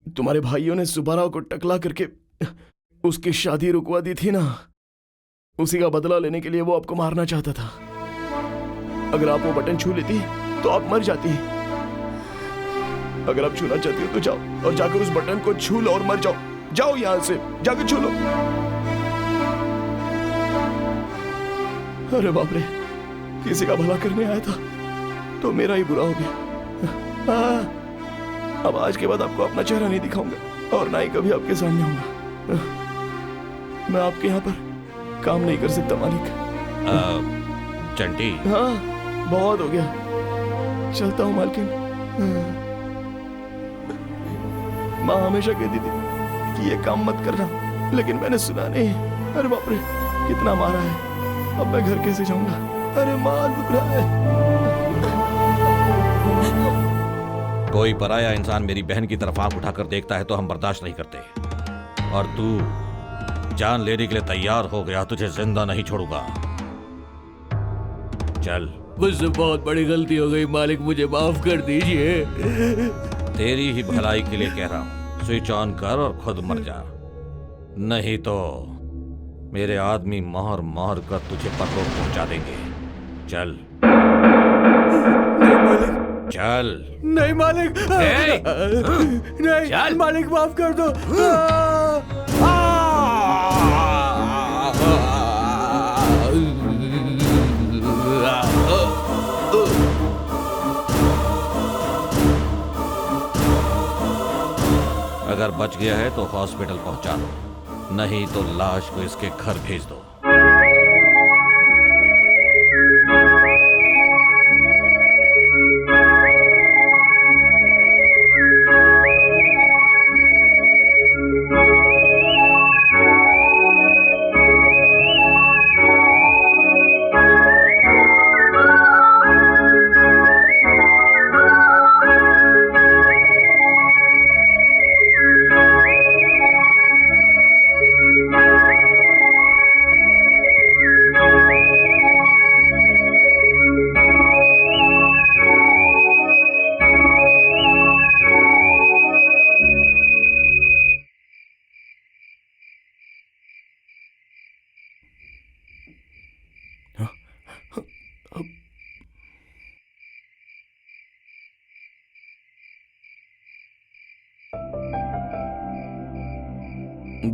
तुम्हारे भाइयों ने सुब्बाराव को टकला करके उसकी शादी रुकवा दी थी ना, उसी का बदला लेने के लिए वो आपको मारना चाहता था। अगर आप वो बटन छू लेती तो आप मर जाती। अगर आप छूना चाहती हो तो जाओ और जाकर उस बटन को छू लो और मर जाओ। जाओ यहां से, जाकर छू लो। अरे बाप रे, किसी का भला करने आया था तो मेरा ही बुरा हो गया। अब आज के बाद आपको अपना चेहरा नहीं दिखाऊंगा और ना ही कभी आपके सामने आऊंगा। मैं आपके यहाँ पर काम नहीं कर सकता मालिक। चंटी। हाँ, बहुत हो गया, चलता हूँ मालकिन। माँ हमेशा कहती थी कि ये काम मत करना, लेकिन मैंने सुना नहीं। अरे बाप रे, कितना मारा है। अब मैं घर कैसे जाऊंगा? अरे माँ दुख रहा है। कोई पराया इंसान मेरी बहन की तरफ आंख उठाकर देखता है तो हम बर्दाश्त नहीं करते। और तू जान लेने के लिए तैयार हो गया, तुझे जिंदा नहीं छोड़ूंगा। चल। मुझसे बहुत बड़ी गलती हो गई मालिक, मुझे माफ कर दीजिए। तेरी ही भलाई के लिए कह रहा हूं, स्विच ऑन कर और खुद मर जा, नहीं तो मेरे आदमी मार मार कर तुझे परलोक पहुंचा देंगे। चल। नहीं मालिक। चल। नहीं मालिक। नहीं चल। मालिक, माफ कर दो। अगर बच गया है तो हॉस्पिटल पहुंचा दो, नहीं तो लाश को इसके घर भेज दो।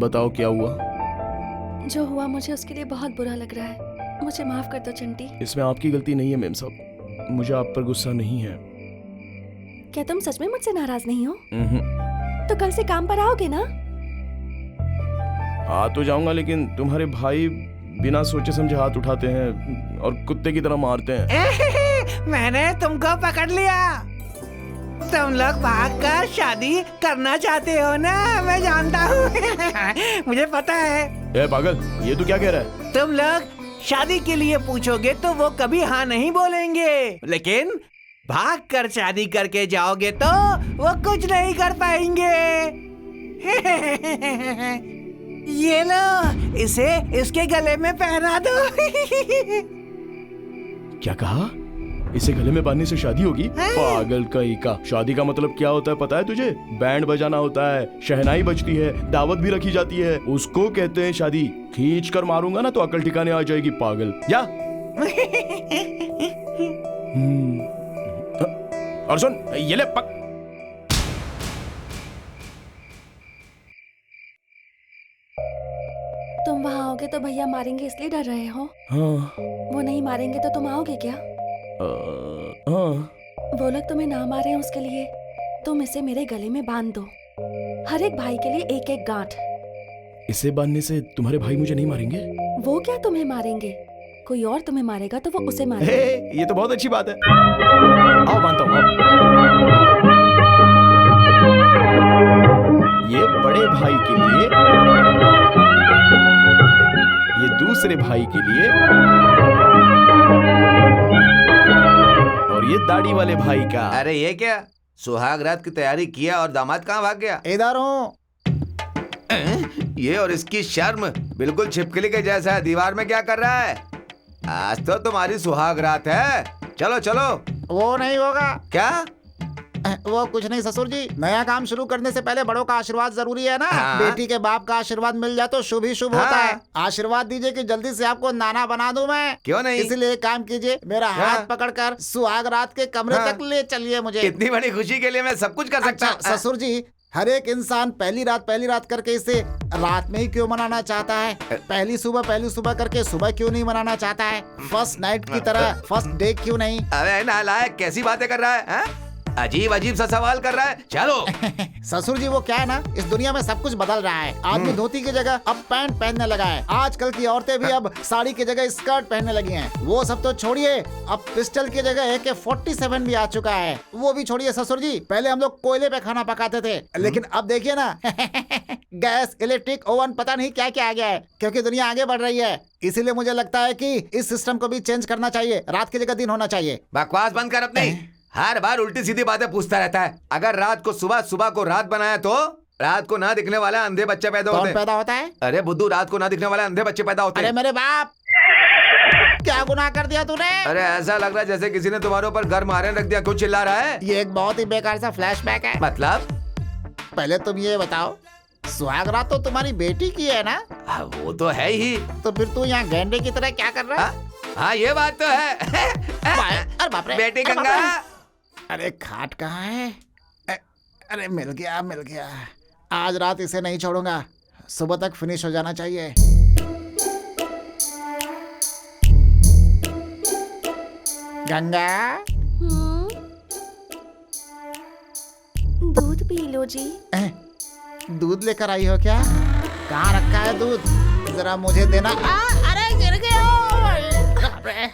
बताओ क्या हुआ? जो हुआ मुझे उसके लिए बहुत बुरा लग रहा है। मुझे माफ कर दो चंटी। इसमें आपकी गलती नहीं है मेम साहब, मुझे आप पर गुस्सा नहीं है। क्या तुम सच में मुझसे नाराज नहीं हो? तो कल से काम पर आओगे ना? आ तो जाऊंगा, लेकिन तुम्हारे भाई बिना सोचे समझे हाथ उठाते हैं और कुत्ते की तरह मारते हैं। मैंने तुमको पकड़ लिया। तुम लोग भागकर शादी करना चाहते हो ना, मैं जानता हूँ। मुझे पता है। ए पागल, ये तो क्या कह रहा है? तुम लोग शादी के लिए पूछोगे तो वो कभी हाँ नहीं बोलेंगे, लेकिन भागकर शादी करके जाओगे तो वो कुछ नहीं कर पाएंगे। ये लो, इसे इसके गले में पहना दो। क्या कहा? इसे गले में बांधने से शादी होगी? पागल कहीं का। शादी का मतलब क्या होता है पता है तुझे? बैंड बजाना होता है, शहनाई बजती है, दावत भी रखी जाती है, उसको कहते हैं शादी। खींच कर मारूंगा ना तो अकल ठिकाने आ जाएगी पागल। जा। और सुन, ये ले पक। तुम वहाँ आओगे तो भैया मारेंगे इसलिए डर रहे हो? हाँ। वो नहीं मारेंगे तो तुम आओगे क्या? हाँ। वो लोग तुम्हें ना मारे उसके लिए तुम इसे मेरे गले में बांध दो, हर एक भाई के लिए एक एक गांठ। इसे बांधने से तुम्हारे भाई मुझे नहीं मारेंगे? वो क्या तुम्हें मारेंगे, कोई और तुम्हें मारेगा तो वो उसे मारेगा। ये तो बहुत अच्छी बात है। आओ बांधता हूँ। ये बड़े भाई के लिए, ये दूसरे भाई के लिए, और ये दाढ़ी वाले भाई का। अरे ये क्या, सुहाग रात की तैयारी किया और दामाद कहाँ भाग गया? इधर हूँ। ये और इसकी शर्म बिल्कुल छिपकली के जैसा है। दीवार में क्या कर रहा है? आज तो तुम्हारी सुहाग रात है। चलो चलो वो नहीं होगा। क्या? वो कुछ नहीं ससुर जी, नया काम शुरू करने से पहले बड़ों का आशीर्वाद जरूरी है ना। हाँ। बेटी के बाप का आशीर्वाद मिल जाए तो शुभ ही शुभ होता हाँ। है। आशीर्वाद दीजिए कि जल्दी से आपको नाना बना दूं मैं। क्यों नहीं? इसलिए एक काम कीजिए, मेरा हाँ। हाथ पकड़कर सुहाग रात के कमरे हाँ। तक ले चलिए मुझे। इतनी बड़ी खुशी के लिए मैं सब कुछ कर सकता अच्छा, हूँ। ससुर जी, हर एक इंसान पहली रात करके इसे रात में ही क्यों मनाना चाहता है? पहली सुबह करके सुबह क्यों नहीं मनाना चाहता है? फर्स्ट नाइट की तरह फर्स्ट डे क्यों नहीं? अबे नालायक, कैसी बातें कर रहा है, हाँ? अजीब अजीब सा सवाल कर रहा है। चलो। ससुर जी, वो क्या है ना, इस दुनिया में सब कुछ बदल रहा है। आदमी धोती की जगह अब पैंट पहनने लगा है। आजकल की औरतें भी अब साड़ी की जगह स्कर्ट पहनने लगी हैं। वो सब तो छोड़िए, अब पिस्टल की जगह AK-47 भी आ चुका है। वो भी छोड़िए ससुर जी, पहले हम लोग कोयले पे खाना पकाते थे, लेकिन अब देखिए ना गैस, इलेक्ट्रिक, ओवन, पता नहीं क्या क्या आ गया है, क्योंकि दुनिया आगे बढ़ रही है। इसीलिए मुझे लगता है कि इस सिस्टम को भी चेंज करना चाहिए। रात की जगह दिन होना चाहिए। बकवास बंद कर अपनी। हर बार उल्टी सीधी बातें पूछता रहता है। अगर रात को सुबह, सुबह को रात बनाया तो रात को ना दिखने वाले अंधे बच्चे पैदा होते हैं। कौन पैदा होता है? अरे बुद्धू, रात को ना दिखने वाले अंधे बच्चे पैदा होते अरे हैं। मेरे बाप, क्या गुनाह कर दिया तूने? अरे ऐसा लग रहा है जैसे किसी ने तुम्हारे ऊपर घर मारे रख दिया। क्यों चिल्ला रहा है? ये एक बहुत ही बेकार सा फ्लैशबैक है। मतलब? पहले तुम ये बताओ, सुहागरात तो तुम्हारी बेटी की है ना? वो तो है ही। तो फिर तू यहाँ गेंडे की तरह क्या कर रहा है? हाँ ये बात तो है। अरे बाप रे, बेटी अरे बाप गंगा। रे। अरे खाट कहाँ है? अरे मिल गया। आज रात इसे नहीं छोड़ूंगा, सुबह तक फिनिश हो जाना चाहिए। गंगा, दूध पी लो जी। दूध लेकर आई हो क्या? कहाँ रखा है दूध? जरा मुझे देना। अरे गिर गया।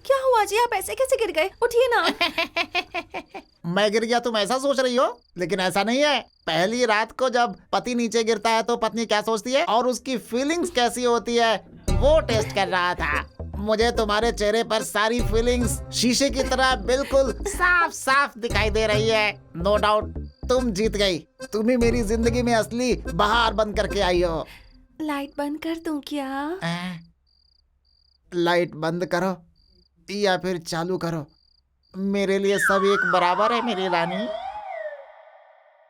क्या हुआ जी, आप ऐसे कैसे गिर गए? उठिए ना। मैं गिर गया तुम ऐसा सोच रही हो, लेकिन ऐसा नहीं है। पहली रात को जब पति नीचे गिरता है तो पत्नी क्या सोचती है और उसकी फीलिंग्स कैसी होती है, वो टेस्ट कर रहा था। मुझे तुम्हारे चेहरे पर सारी फीलिंग्स शीशे की तरह बिल्कुल साफ साफ दिखाई दे रही है। नो डाउट तुम जीत गई। तुम ही मेरी जिंदगी में असली बहार बन करके आई हो। लाइट बंद कर दूं क्या? लाइट बंद करो या फिर चालू करो, मेरे लिए सब एक बराबर है मेरी रानी।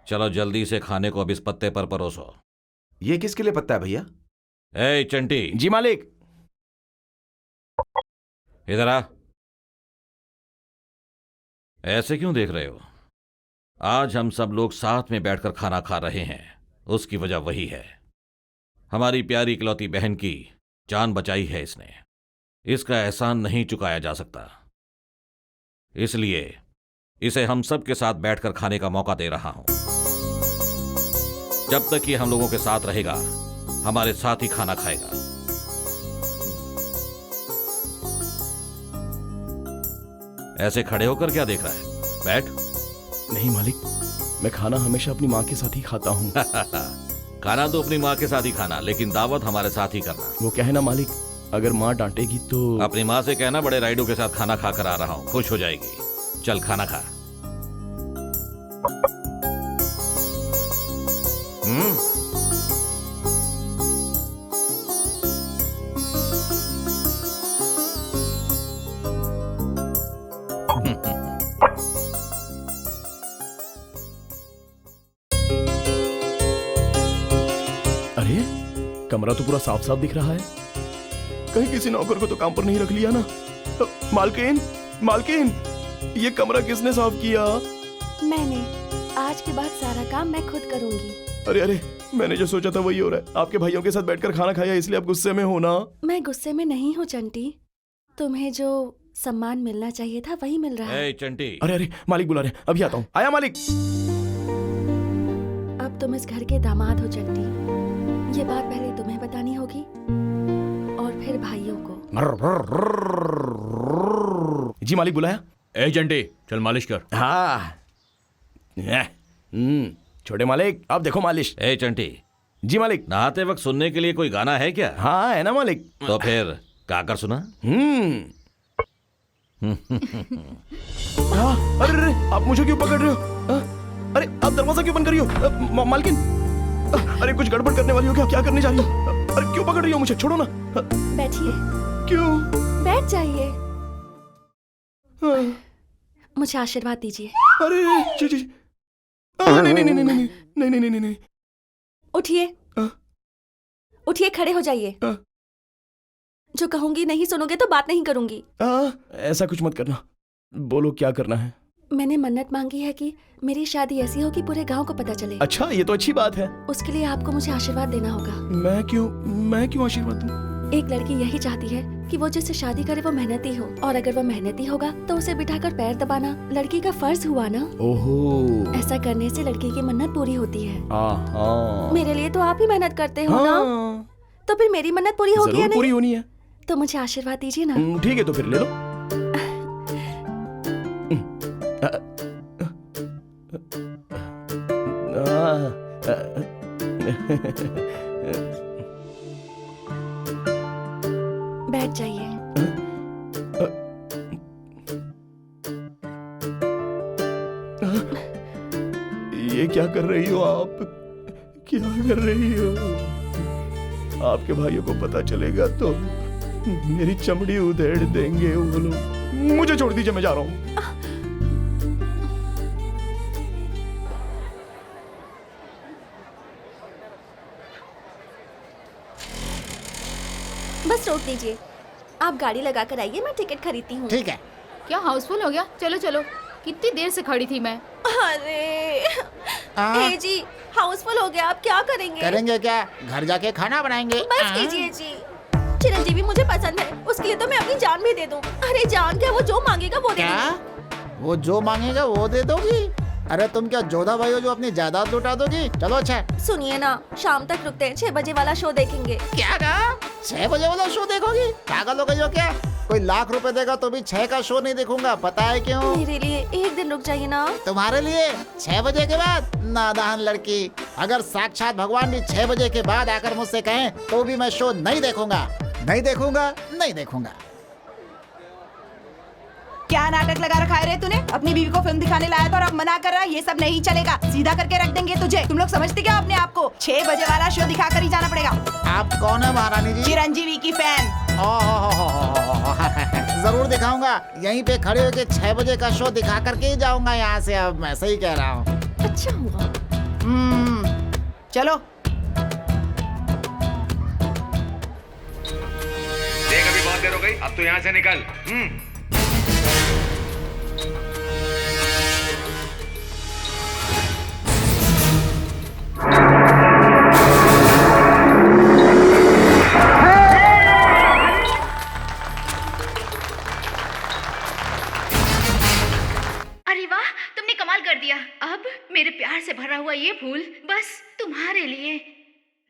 चलो जल्दी से खाने को अब इस पत्ते पर परोसो। ये किसके लिए पत्ता है भैया? ए चंटी। जी मालिक। इधर आ। ऐसे क्यों देख रहे हो? आज हम सब लोग साथ में बैठकर खाना खा रहे हैं, उसकी वजह वही है। हमारी प्यारी इकलौती बहन की जान बचाई है इसने। इसका एहसान नहीं चुकाया जा सकता, इसलिए इसे हम सब के साथ बैठकर खाने का मौका दे रहा हूं। जब तक ये हम लोगों के साथ रहेगा, हमारे साथ ही खाना खाएगा। ऐसे खड़े होकर क्या देख रहा है? बैठ। नहीं मालिक, मैं खाना हमेशा अपनी माँ के साथ ही खाता हूँ। खाना तो अपनी माँ के साथ ही खाना, लेकिन दावत हमारे साथ ही करना। वो क्या है ना मालिक, अगर माँ डांटेगी तो अपनी माँ से कहना बड़े राइडों के साथ खाना खाकर आ रहा हूँ, खुश हो जाएगी। चल खाना खा। अरे कमरा तो पूरा साफ साफ दिख रहा है। कहीं किसी नौकर को तो काम पर नहीं रख लिया ना? मालकिन, मालकिन, ये कमरा किसने साफ किया? मैंने। आज के बाद सारा काम मैं खुद करूंगी। अरे अरे, मैंने जो सोचा था वही हो रहा है। आपके भाइयों के साथ बैठकर खाना खाया इसलिए आप गुस्से में हो ना? मैं गुस्से में नहीं हूँ चंटी, तुम्हें जो सम्मान मिलना चाहिए था वही मिल रहा है। चंटी। अरे अरे, मालिक बुला रहे हैं, अभी आता हूँ। आया मालिक। अब तुम इस घर के दामाद हो चंटी, ये बात पहले तुम्हें बतानी होगी और फिर भाइयों को। जी मालिक बुलाया? ए चंटी, चल मालिश कर। हाँ। छोटे मालिक, अब देखो मालिश। ए चंटी। जी मालिक। नहाते वक्त सुनने के लिए कोई गाना है क्या? हाँ है ना मालिक। तो फिर गाकर सुना। अरे अरे, आप मुझे क्यों पकड़ रहे हो? अरे आप दरवाजा क्यों बंद कर रही हो? मालकिन, अरे कुछ गड़बड़ करने वाली हो क्या? क्या करने जा रही हो? अरे क्यों पकड़ रही हो मुझे? छोड़ो ना। बैठिए। क्यों? बैठ जाइए। मुझे आशीर्वाद दीजिए। अरे जी जी नहीं नहीं नहीं नहीं नहीं नहीं नहीं नहीं नहीं। उठिए, उठिए, खड़े हो जाइए। जो कहूंगी नहीं सुनोगे तो बात नहीं करूंगी। ऐसा कुछ मत करना। बोलो क्या करना है। मैंने मन्नत मांगी है कि मेरी शादी ऐसी हो कि पूरे गांव को पता चले। अच्छा, ये तो अच्छी बात है। उसके लिए आपको मुझे आशीर्वाद देना होगा। मैं क्यों आशीर्वाद दूं? एक लड़की यही चाहती है कि वो जिससे शादी करे वो मेहनती हो, और अगर वो मेहनती होगा तो उसे बिठाकर पैर दबाना लड़की का फर्ज हुआ ना। ओहो। ऐसा करने से लड़की की मन्नत पूरी होती है। हाँ। मेरे लिए तो आप ही मेहनत करते हो ना, तो फिर मेरी मन्नत पूरी होगी या नहीं? पूरी होनी है। तो मुझे आशीर्वाद दीजिए ना। ठीक है, तो फिर ले लो। बैठ जाइए। ये क्या कर रही हो आप? क्या कर रही हो? आपके भाइयों को पता चलेगा तो मेरी चमड़ी उधेड़ देंगे वो लोग। मुझे छोड़ दीजिए, मैं जा रहा हूँ। बस रोक दीजिए। आप गाड़ी लगा कर आइए, मैं टिकट खरीदती हूँ। ठीक है। क्या हाउसफुल हो गया? चलो चलो, कितनी देर से खड़ी थी मैं। अरे ए जी, हाउसफुल हो गया, आप क्या करेंगे? करेंगे क्या? घर जाके खाना बनाएंगे। बस कीजिए जी। चिरंजीवी मुझे पसंद है, उसके लिए तो मैं अपनी जान भी दे दूं। अरे जान क्या, वो जो मांगेगा वो दे दूंगी। वो जो मांगेगा वो दे दोगी? अरे तुम क्या जोधा भाई हो जो अपनी जायदाद लुटा दोगी? चलो अच्छा सुनिए ना, शाम तक रुकते हैं, 6 बजे वाला शो देखेंगे। क्या कहा? 6 बजे वाला शो देखोगी? पागल हो गई हो क्या? कोई लाख रुपए देगा तो भी 6 का शो नहीं देखूंगा, पता है क्यों? मेरे लिए एक दिन रुक जाइए ना। तुम्हारे लिए 6 बजे के बाद? नादान लड़की, अगर साक्षात भगवान भी 6 बजे के बाद आकर मुझसे कहें तो भी मैं शो नहीं देखूंगा, नहीं देखूंगा, नहीं देखूंगा। क्या नाटक लगा रखा है रे तूने? अपनी बीवी को फिल्म दिखाने लाया था और अब मना कर रहा है। ये सब नहीं चलेगा, सीधा करके रख देंगे तुझे। तुम लोग समझते क्या अपने आप को? 6 बजे वाला शो दिखा कर ही जाना पड़ेगा। आप कौन है महारानी जी? चिरंजीवी की फैन। जरूर दिखाऊंगा, यहीं पे खड़े होके 6 बजे का शो दिखा करके ही जाऊंगा यहाँ से। अब मैं सही कह रहा हूँ। अच्छा हुआ। चलो देख, अभी बहुत देर हो गई, अब तो यहाँ से निकल। अरे वाह, तुमने कमाल कर दिया। अब मेरे प्यार से भरा हुआ ये फूल बस तुम्हारे लिए।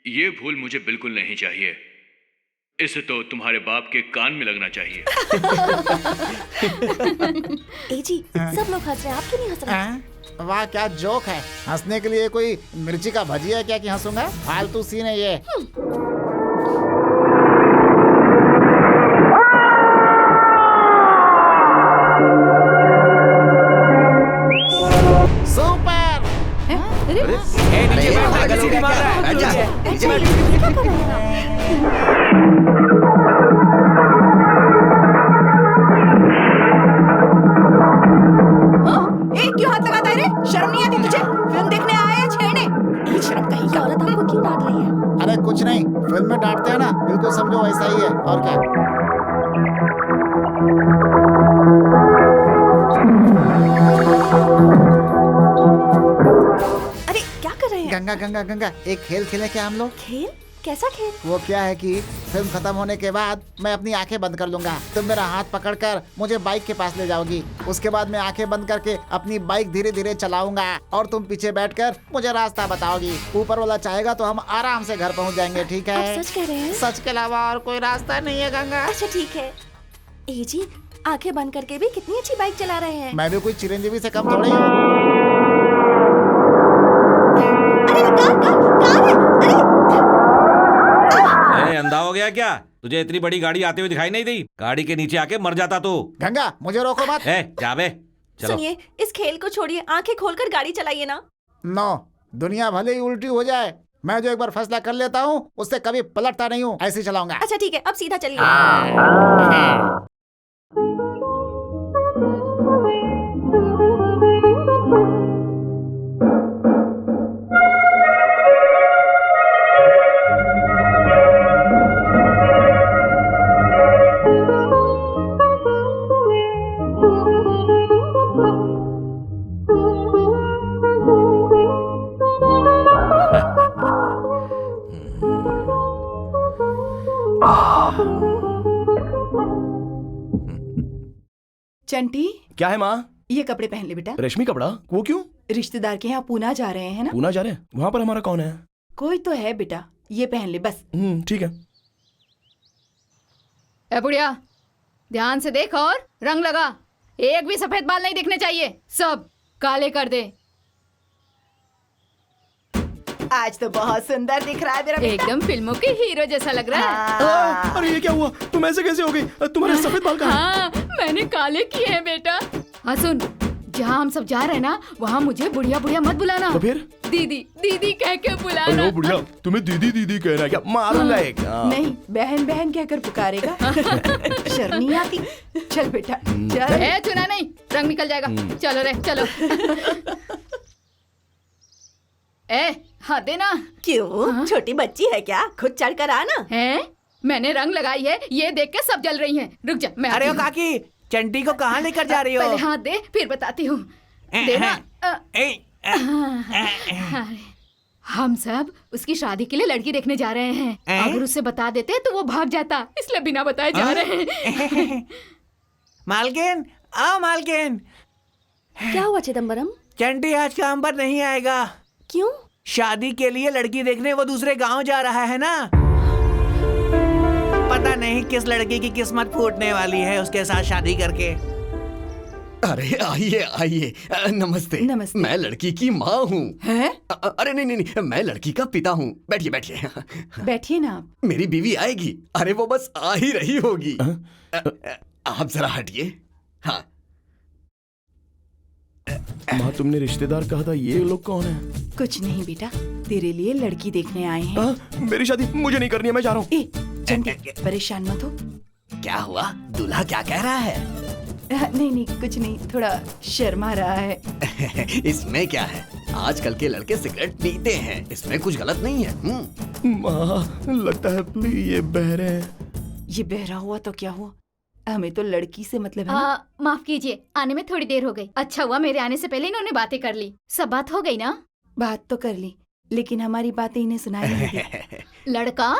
ये फूल मुझे बिल्कुल नहीं चाहिए, इसे तो तुम्हारे बाप के कान में लगना चाहिए। ए जी, सब लोग हंस रहे हैं, आप क्यों नहीं हंस रहे? वाह क्या जोक है। हंसने के लिए कोई मिर्ची का भजिया है क्या कि हंसूंगा? फालतू सीन है ये। सुपर। क्यों हाथ लगाता है रे? शर्म नहीं आती तुझे? फिल्म देखने आया है छेड़ने? शर्म कहीं का। औरत आपको क्यों डांट रही है? अरे कुछ नहीं, फिल्म में डांटते हैं ना, बिल्कुल समझो वैसा ही है। और क्या? अरे क्या कर रहे हैं? गंगा गंगा गंगा, एक खेल खेले क्या हम लोग? खेल? कैसा खेल? वो क्या है कि फिल्म खत्म होने के बाद मैं अपनी आंखें बंद कर लूंगा, तुम मेरा हाथ पकड़कर मुझे बाइक के पास ले जाओगी। उसके बाद मैं आंखें बंद करके अपनी बाइक धीरे धीरे चलाऊंगा और तुम पीछे बैठकर मुझे रास्ता बताओगी। ऊपर वाला चाहेगा तो हम आराम से घर पहुंच जाएंगे, ठीक है? आप सच कह रहे हैं? सच के अलावा और कोई रास्ता नहीं है गंगा। अच्छा ठीक है। ए जी, आंखें बंद करके भी कितनी अच्छी बाइक चला रहे हैं। मैं भी कोई चिरंजीवी से कम थोड़ी हूँ। अंधा हो गया क्या? तुझे इतनी बड़ी गाड़ी आते हुए दिखाई नहीं दी? गाड़ी के नीचे आके मर जाता तू। गंगा मुझे रोको मत। जा बे, चलो। सुनिए, इस खेल को छोड़िए, आंखें खोलकर गाड़ी चलाइए ना। नो, दुनिया भले ही उल्टी हो जाए, मैं जो एक बार फैसला कर लेता हूँ उससे कभी पलटता नहीं हूँ, ऐसे चलाऊंगा। अच्छा ठीक है, अब सीधा चलिए। चंटी, क्या है माँ? ये कपड़े पहन ले बेटा। रेशमी कपड़ा? वो क्यों? रिश्तेदार के यहाँ पूना जा रहे हैं ना। पूना जा रहे हैं? वहाँ पर हमारा कौन है? कोई तो है बेटा, ये पहन ले बस। ठीक है। ए बुढ़िया, ध्यान से देख और रंग लगा। एक भी सफेद बाल नहीं दिखने चाहिए, सब काले कर दे। आज तो बहुत सुंदर दिख रहा है मेरा बेटा। एकदम फिल्मों के हीरो जैसा लग रहा है। अरे ये क्या हुआ? तुम ऐसे कैसे हो गई? तुम्हारे सफेद बाल कहाँ हैं? हाँ, मैंने काले किए हैं बेटा। हाँ सुन, जहाँ हम सब जा रहे हैं ना, वहाँ मुझे बुढ़िया बुढ़िया मत बुलाना। तो फिर? दीदी दीदी कह के बुलाना। अरे बुढ़िया, तुम्हें दीदी दीदी कहना क्या? मारूंगा एक। नहीं, बहन बहन कहकर पुकारेगा। शर्म नहीं आती? चल बेटा चल। ए चुना नहीं, रंग निकल जाएगा। चलो रे चलो। ए हाँ देना। क्यों? छोटी बच्ची है क्या? खुद चढ़ कर आना। है? मैंने रंग लगाई है, ये देख के सब जल रही हैं। रुक जा, मैं अरे आती ओ हूँ। काकी, चंटी को कहाँ लेकर जा रही हो? पहले हाथ दे, फिर बताती हूँ। देना। हम सब उसकी शादी के लिए लड़की देखने जा रहे हैं। अगर उसे बता देते तो वो भाग जाता, इसलिए बिना बताए जा रहे हैं। मालकिन, आओ मालकिन। क्या हुआ चिदम्बरम? चंटी आज काम पर नहीं आएगा। क्यों? शादी के लिए लड़की देखने वो दूसरे गांव जा रहा है ना। पता नहीं किस लड़की की किस्मत फूटने वाली है उसके साथ शादी करके। अरे आइए आइए, नमस्ते। नमस्ते। मैं लड़की की माँ हूँ। है? अरे नहीं नहीं नहीं, मैं लड़की का पिता हूँ। बैठिए बैठिए। बैठिए ना आप। मेरी बीवी आएगी। अरे वो बस आ ही रही होगी। आप जरा हटिए। हाँ माँ, तुमने रिश्तेदार कहा था, ये लोग कौन है? कुछ नहीं बेटा, तेरे लिए लड़की देखने आए हैं। मेरी शादी मुझे नहीं करनी है, मैं जा रहा हूँ। ए चंटी, परेशान मत हो। क्या हुआ? दूल्हा क्या कह रहा है? नहीं नहीं, कुछ नहीं, थोड़ा शर्मा रहा है। इसमें क्या है? आजकल के लड़के सिगरेट पीते हैं, इसमें कुछ गलत नहीं है। माँ, लगता है ये बहरे हैं। ये बहरा हुआ तो क्या हुआ, हमें तो लड़की से मतलब है ना। माफ कीजिए, आने में थोड़ी देर हो गई। अच्छा हुआ मेरे आने से पहले इन्होंने बातें कर ली। सब बात हो गई ना? बात तो कर ली, लेकिन हमारी बातें इन्हें सुनाई नहीं दी। लड़का?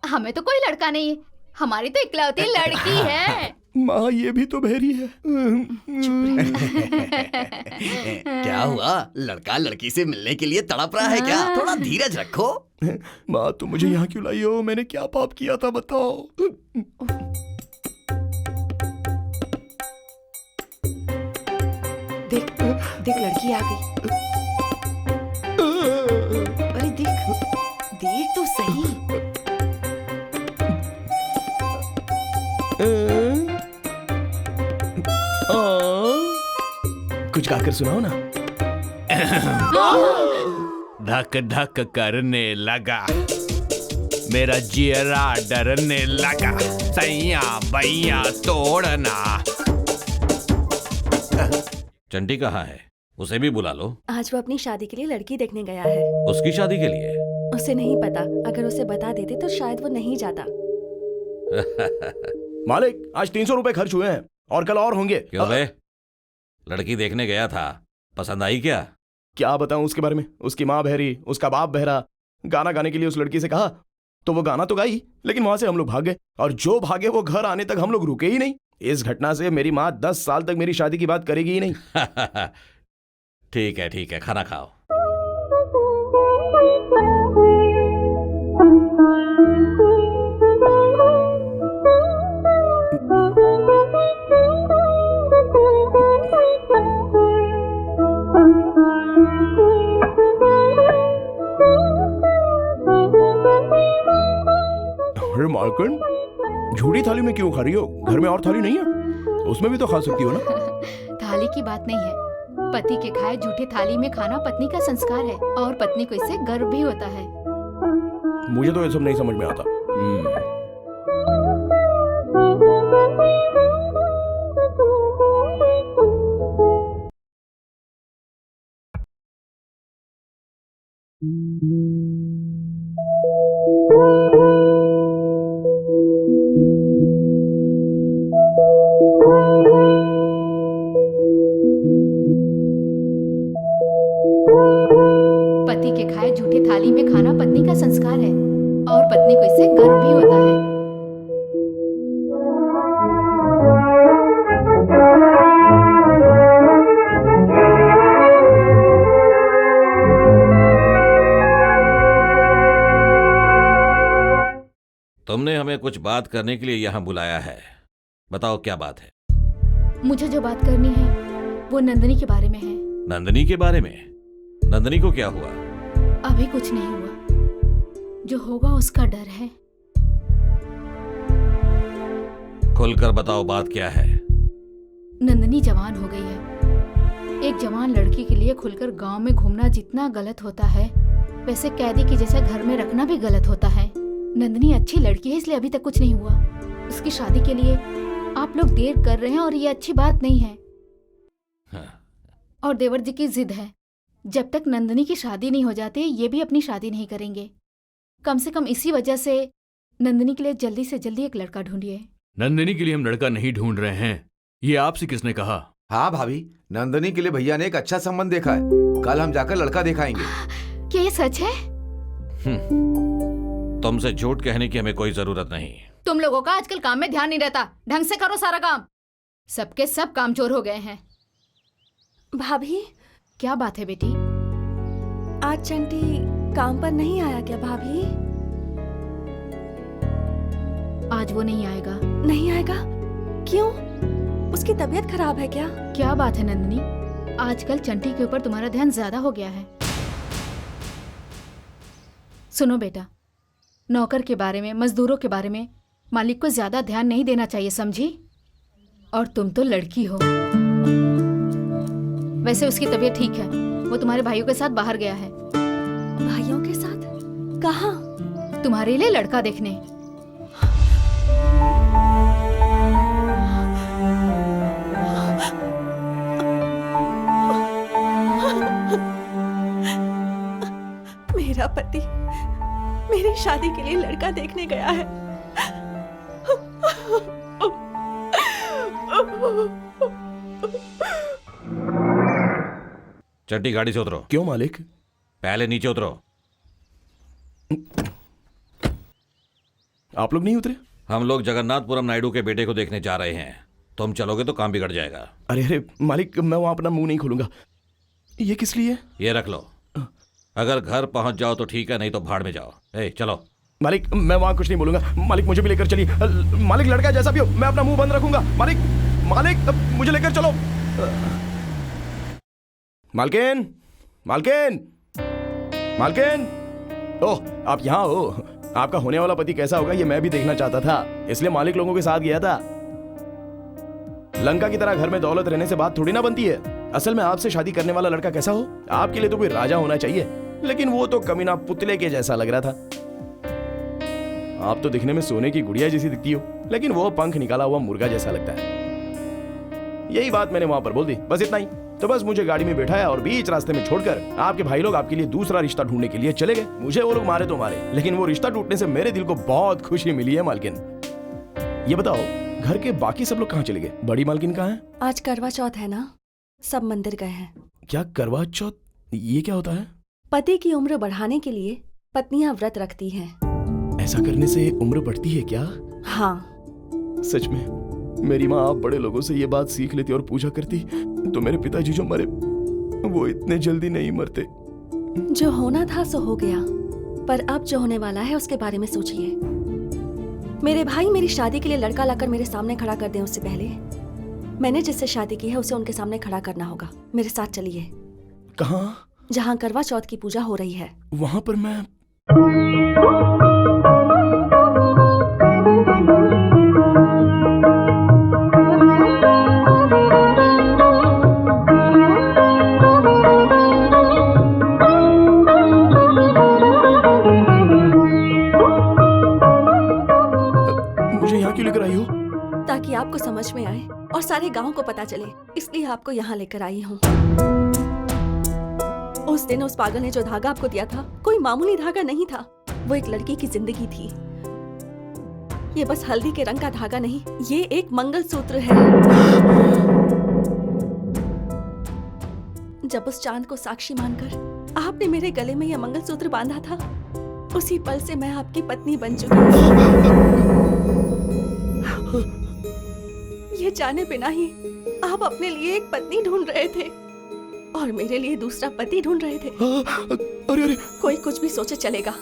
हमें तो कोई लड़का नहीं है, हमारी तो इकलौती लड़की है। माँ, ये भी तो बहरी है। क्या हुआ? लड़का लड़की से मिलने के लिए तड़प रहा है क्या? थोड़ा धीरज रखो। माँ, तुम मुझे यहाँ क्यों लाई हो? मैंने क्या पाप किया था बताओ? देख देख, लड़की आ गई। अरे देख देख तो सही। कुछ गाकर सुनाओ ना। धक धक करने लगा, मेरा जियरा डरने लगा, सैया बैया तोड़ना। चंटी कहाँ है? उसे भी बुला लो। आज वो अपनी शादी के लिए लड़की देखने गया है। उसकी शादी के लिए? उसे नहीं पता, अगर उसे बता देते तो शायद वो नहीं जाता। मालिक, आज 300 रुपए खर्च हुए हैं और कल और होंगे। क्यों बे? लड़की देखने गया था, पसंद आई क्या? क्या बताऊं उसके बारे में? उसकी माँ बहरी, उसका बाप बहरा। गाना गाने के लिए उस लड़की से कहा तो वो गाना तो गाई, लेकिन वहां से हम लोग भाग गए, और जो भागे वो घर आने तक हम लोग रुके ही नहीं। इस घटना से मेरी माँ 10 साल तक मेरी शादी की बात करेगी ही नहीं। ठीक है, खाना खाओ। अरे मालकिन, झूठी थाली में क्यों खा रही हो? घर में और थाली नहीं है? उसमें भी तो खा सकती हो ना। थाली की बात नहीं है, पति के खाए झूठे थाली में खाना पत्नी का संस्कार है, और पत्नी को इससे गर्व भी होता है। मुझे तो ये सब नहीं समझ में आता। पति के खाए झूठे थाली में खाना पत्नी का संस्कार है, और पत्नी को इससे गर्व भी होता है। तुमने हमें कुछ बात करने के लिए यहाँ बुलाया है। बताओ क्या बात है? मुझे जो बात करनी है वो नंदनी के बारे में है। नंदनी के बारे में? नंदनी को क्या हुआ? अभी कुछ नहीं हुआ, जो होगा उसका डर है। खुलकर बताओ बात क्या है? नंदनी जवान हो गई है। एक जवान लड़की के लिए खुलकर गांव में घूमना जितना गलत होता है, वैसे कैदी की जैसा घर में रखना भी गलत होता है। नंदनी अच्छी लड़की है, इसलिए अभी तक कुछ नहीं हुआ। उसकी शादी के लिए आप लोग देर कर रहे हैं और ये अच्छी बात नहीं है। हाँ। और देवर जी की जिद है, जब तक नंदनी की शादी नहीं हो जाती ये भी अपनी शादी नहीं करेंगे। कम से कम इसी वजह से नंदनी के लिए जल्दी से जल्दी एक लड़का ढूंढिए। नंदिनी के लिए हम लड़का नहीं ढूंढ रहे हैं, ये आपसे किसने कहा? हाँ भाभी, नंदनी के लिए भैया ने एक अच्छा संबंध देखा है। कल हम जाकर लड़का दिखाएंगे। क्या ये सच है? तुमसे झूठ कहने की हमें कोई जरूरत नहीं। तुम लोगों का आजकल काम में ध्यान नहीं रहता। ढंग से करो सारा काम। सबके सब कामचोर हो गए हैं। भाभी, क्या बात है बेटी? आज चंटी काम पर नहीं आया क्या भाभी? आज वो नहीं आएगा। नहीं आएगा? क्यों? उसकी तबीयत खराब है क्या? क्या बात है नंदनी, आजकल चंटी के ऊपर तुम्हारा ध्यान ज्यादा हो गया है। सुनो बेटा, नौकर के बारे में, मजदूरों के बारे में मालिक को ज्यादा ध्यान नहीं देना चाहिए, समझी? और तुम तो लड़की हो। वैसे उसकी तबीयत ठीक है, वो तुम्हारे भाइयों के साथ बाहर गया है। भाइयों के साथ? कहाँ? तुम्हारे लिए लड़का देखने। मेरा पति मेरी शादी के लिए लड़का देखने गया है। चड्डी गाड़ी से उतरो। क्यों मालिक? पहले नीचे उतरो। आप लोग नहीं उतरे? हम लोग जगन्नाथपुरम नायडू के बेटे को देखने जा रहे हैं। तुम चलोगे तो काम बिगड़ जाएगा। अरे अरे मालिक, मैं वहां अपना मुंह नहीं खोलूंगा। ये किस लिए? ये रख लो। अगर घर पहुंच जाओ तो ठीक है, नहीं तो भाड़ में जाओ। ए, चलो। मालिक, मैं वहां कुछ नहीं बोलूंगा। मालिक, मुझे भी लेकर चलिए। मालिक, लड़का जैसा भी हो, मैं अपना मुंह बंद रखूंगा। मालिक, मालिक, मुझे लेकर चलो। मालकिन, मालकिन, मालकिन। ओह, आप यहाँ हो। आपका होने वाला पति कैसा होगा ये मैं भी देखना चाहता था, इसलिए मालिक लोगों के साथ गया था। लंका की तरह घर में दौलत रहने से बात थोड़ी ना बनती है। असल में आपसे शादी करने वाला लड़का कैसा हो? आपके लिए तो कोई राजा होना चाहिए, लेकिन वो तो कमीना पुतले के जैसा लग रहा था। आप तो दिखने में सोने की गुड़िया जैसी दिखती हो, लेकिन वो पंख निकाला हुआ मुर्गा जैसा लगता है। यही बात मैंने वहां पर बोल दी, बस इतना ही। तो बस मुझे गाड़ी में बैठाया और बीच रास्ते में छोड़कर आपके भाई लोग आपके लिए दूसरा रिश्ता ढूंढने के लिए चले गए। मुझे वो लोग मारे तो मारे, लेकिन वो रिश्ता टूटने से मेरे दिल को बहुत खुशी मिली है। मालकिन, ये बताओ, घर के बाकी सब लोग कहाँ चले गए? बड़ी मालकिन कहाँ है? आज करवा चौथ है ना, सब मंदिर गए हैं। क्या करवा चौथ? ये क्या होता है? पति की उम्र बढ़ाने के लिए पत्नियां व्रत रखती हैं। ऐसा करने से उम्र बढ़ती है क्या? हाँ। सच में मेरी माँ आप बड़े लोगों से ये बात सीख लेती और पूछा करती तो मेरे पिताजी जो मरे वो इतने जल्दी नहीं मरते। जो होना था सो हो गया, पर अब जो होने वाला है उसके बारे में सोचिए। मेरे भाई मेरी शादी के लिए लड़का लाकर मेरे सामने खड़ा कर दें, उससे पहले मैंने जिससे शादी की है उसे उनके सामने खड़ा करना होगा। मेरे साथ चलिए। कहाँ? जहाँ करवा चौथ की पूजा हो रही है। वहाँ पर मैं मुझे यहाँ क्यों लेकर आई हो? ताकि आपको समझ में आए और सारे गांव को पता चले, इसलिए आपको यहाँ लेकर आई हूँ। उस दिन उस पागल ने जो धागा आपको दिया था, कोई मामूली धागा नहीं था, वो एक लड़की की जिंदगी थी। ये बस हल्दी के रंग का धागा नहीं, ये एक मंगलसूत्र है। जब उस चांद को साक्षी मानकर आपने मेरे गले में यह मंगलसूत्र बांधा था, उसी पल से मैं आपकी पत्नी बन चुकी हूँ। ये जाने बिना ही आप अपने लिए एक पत्नी ढूंढ रहे थे और मेरे लिए दूसरा पति ढूंढ रहे थे। अरे अरे, कोई कुछ भी सोचे चलेगा,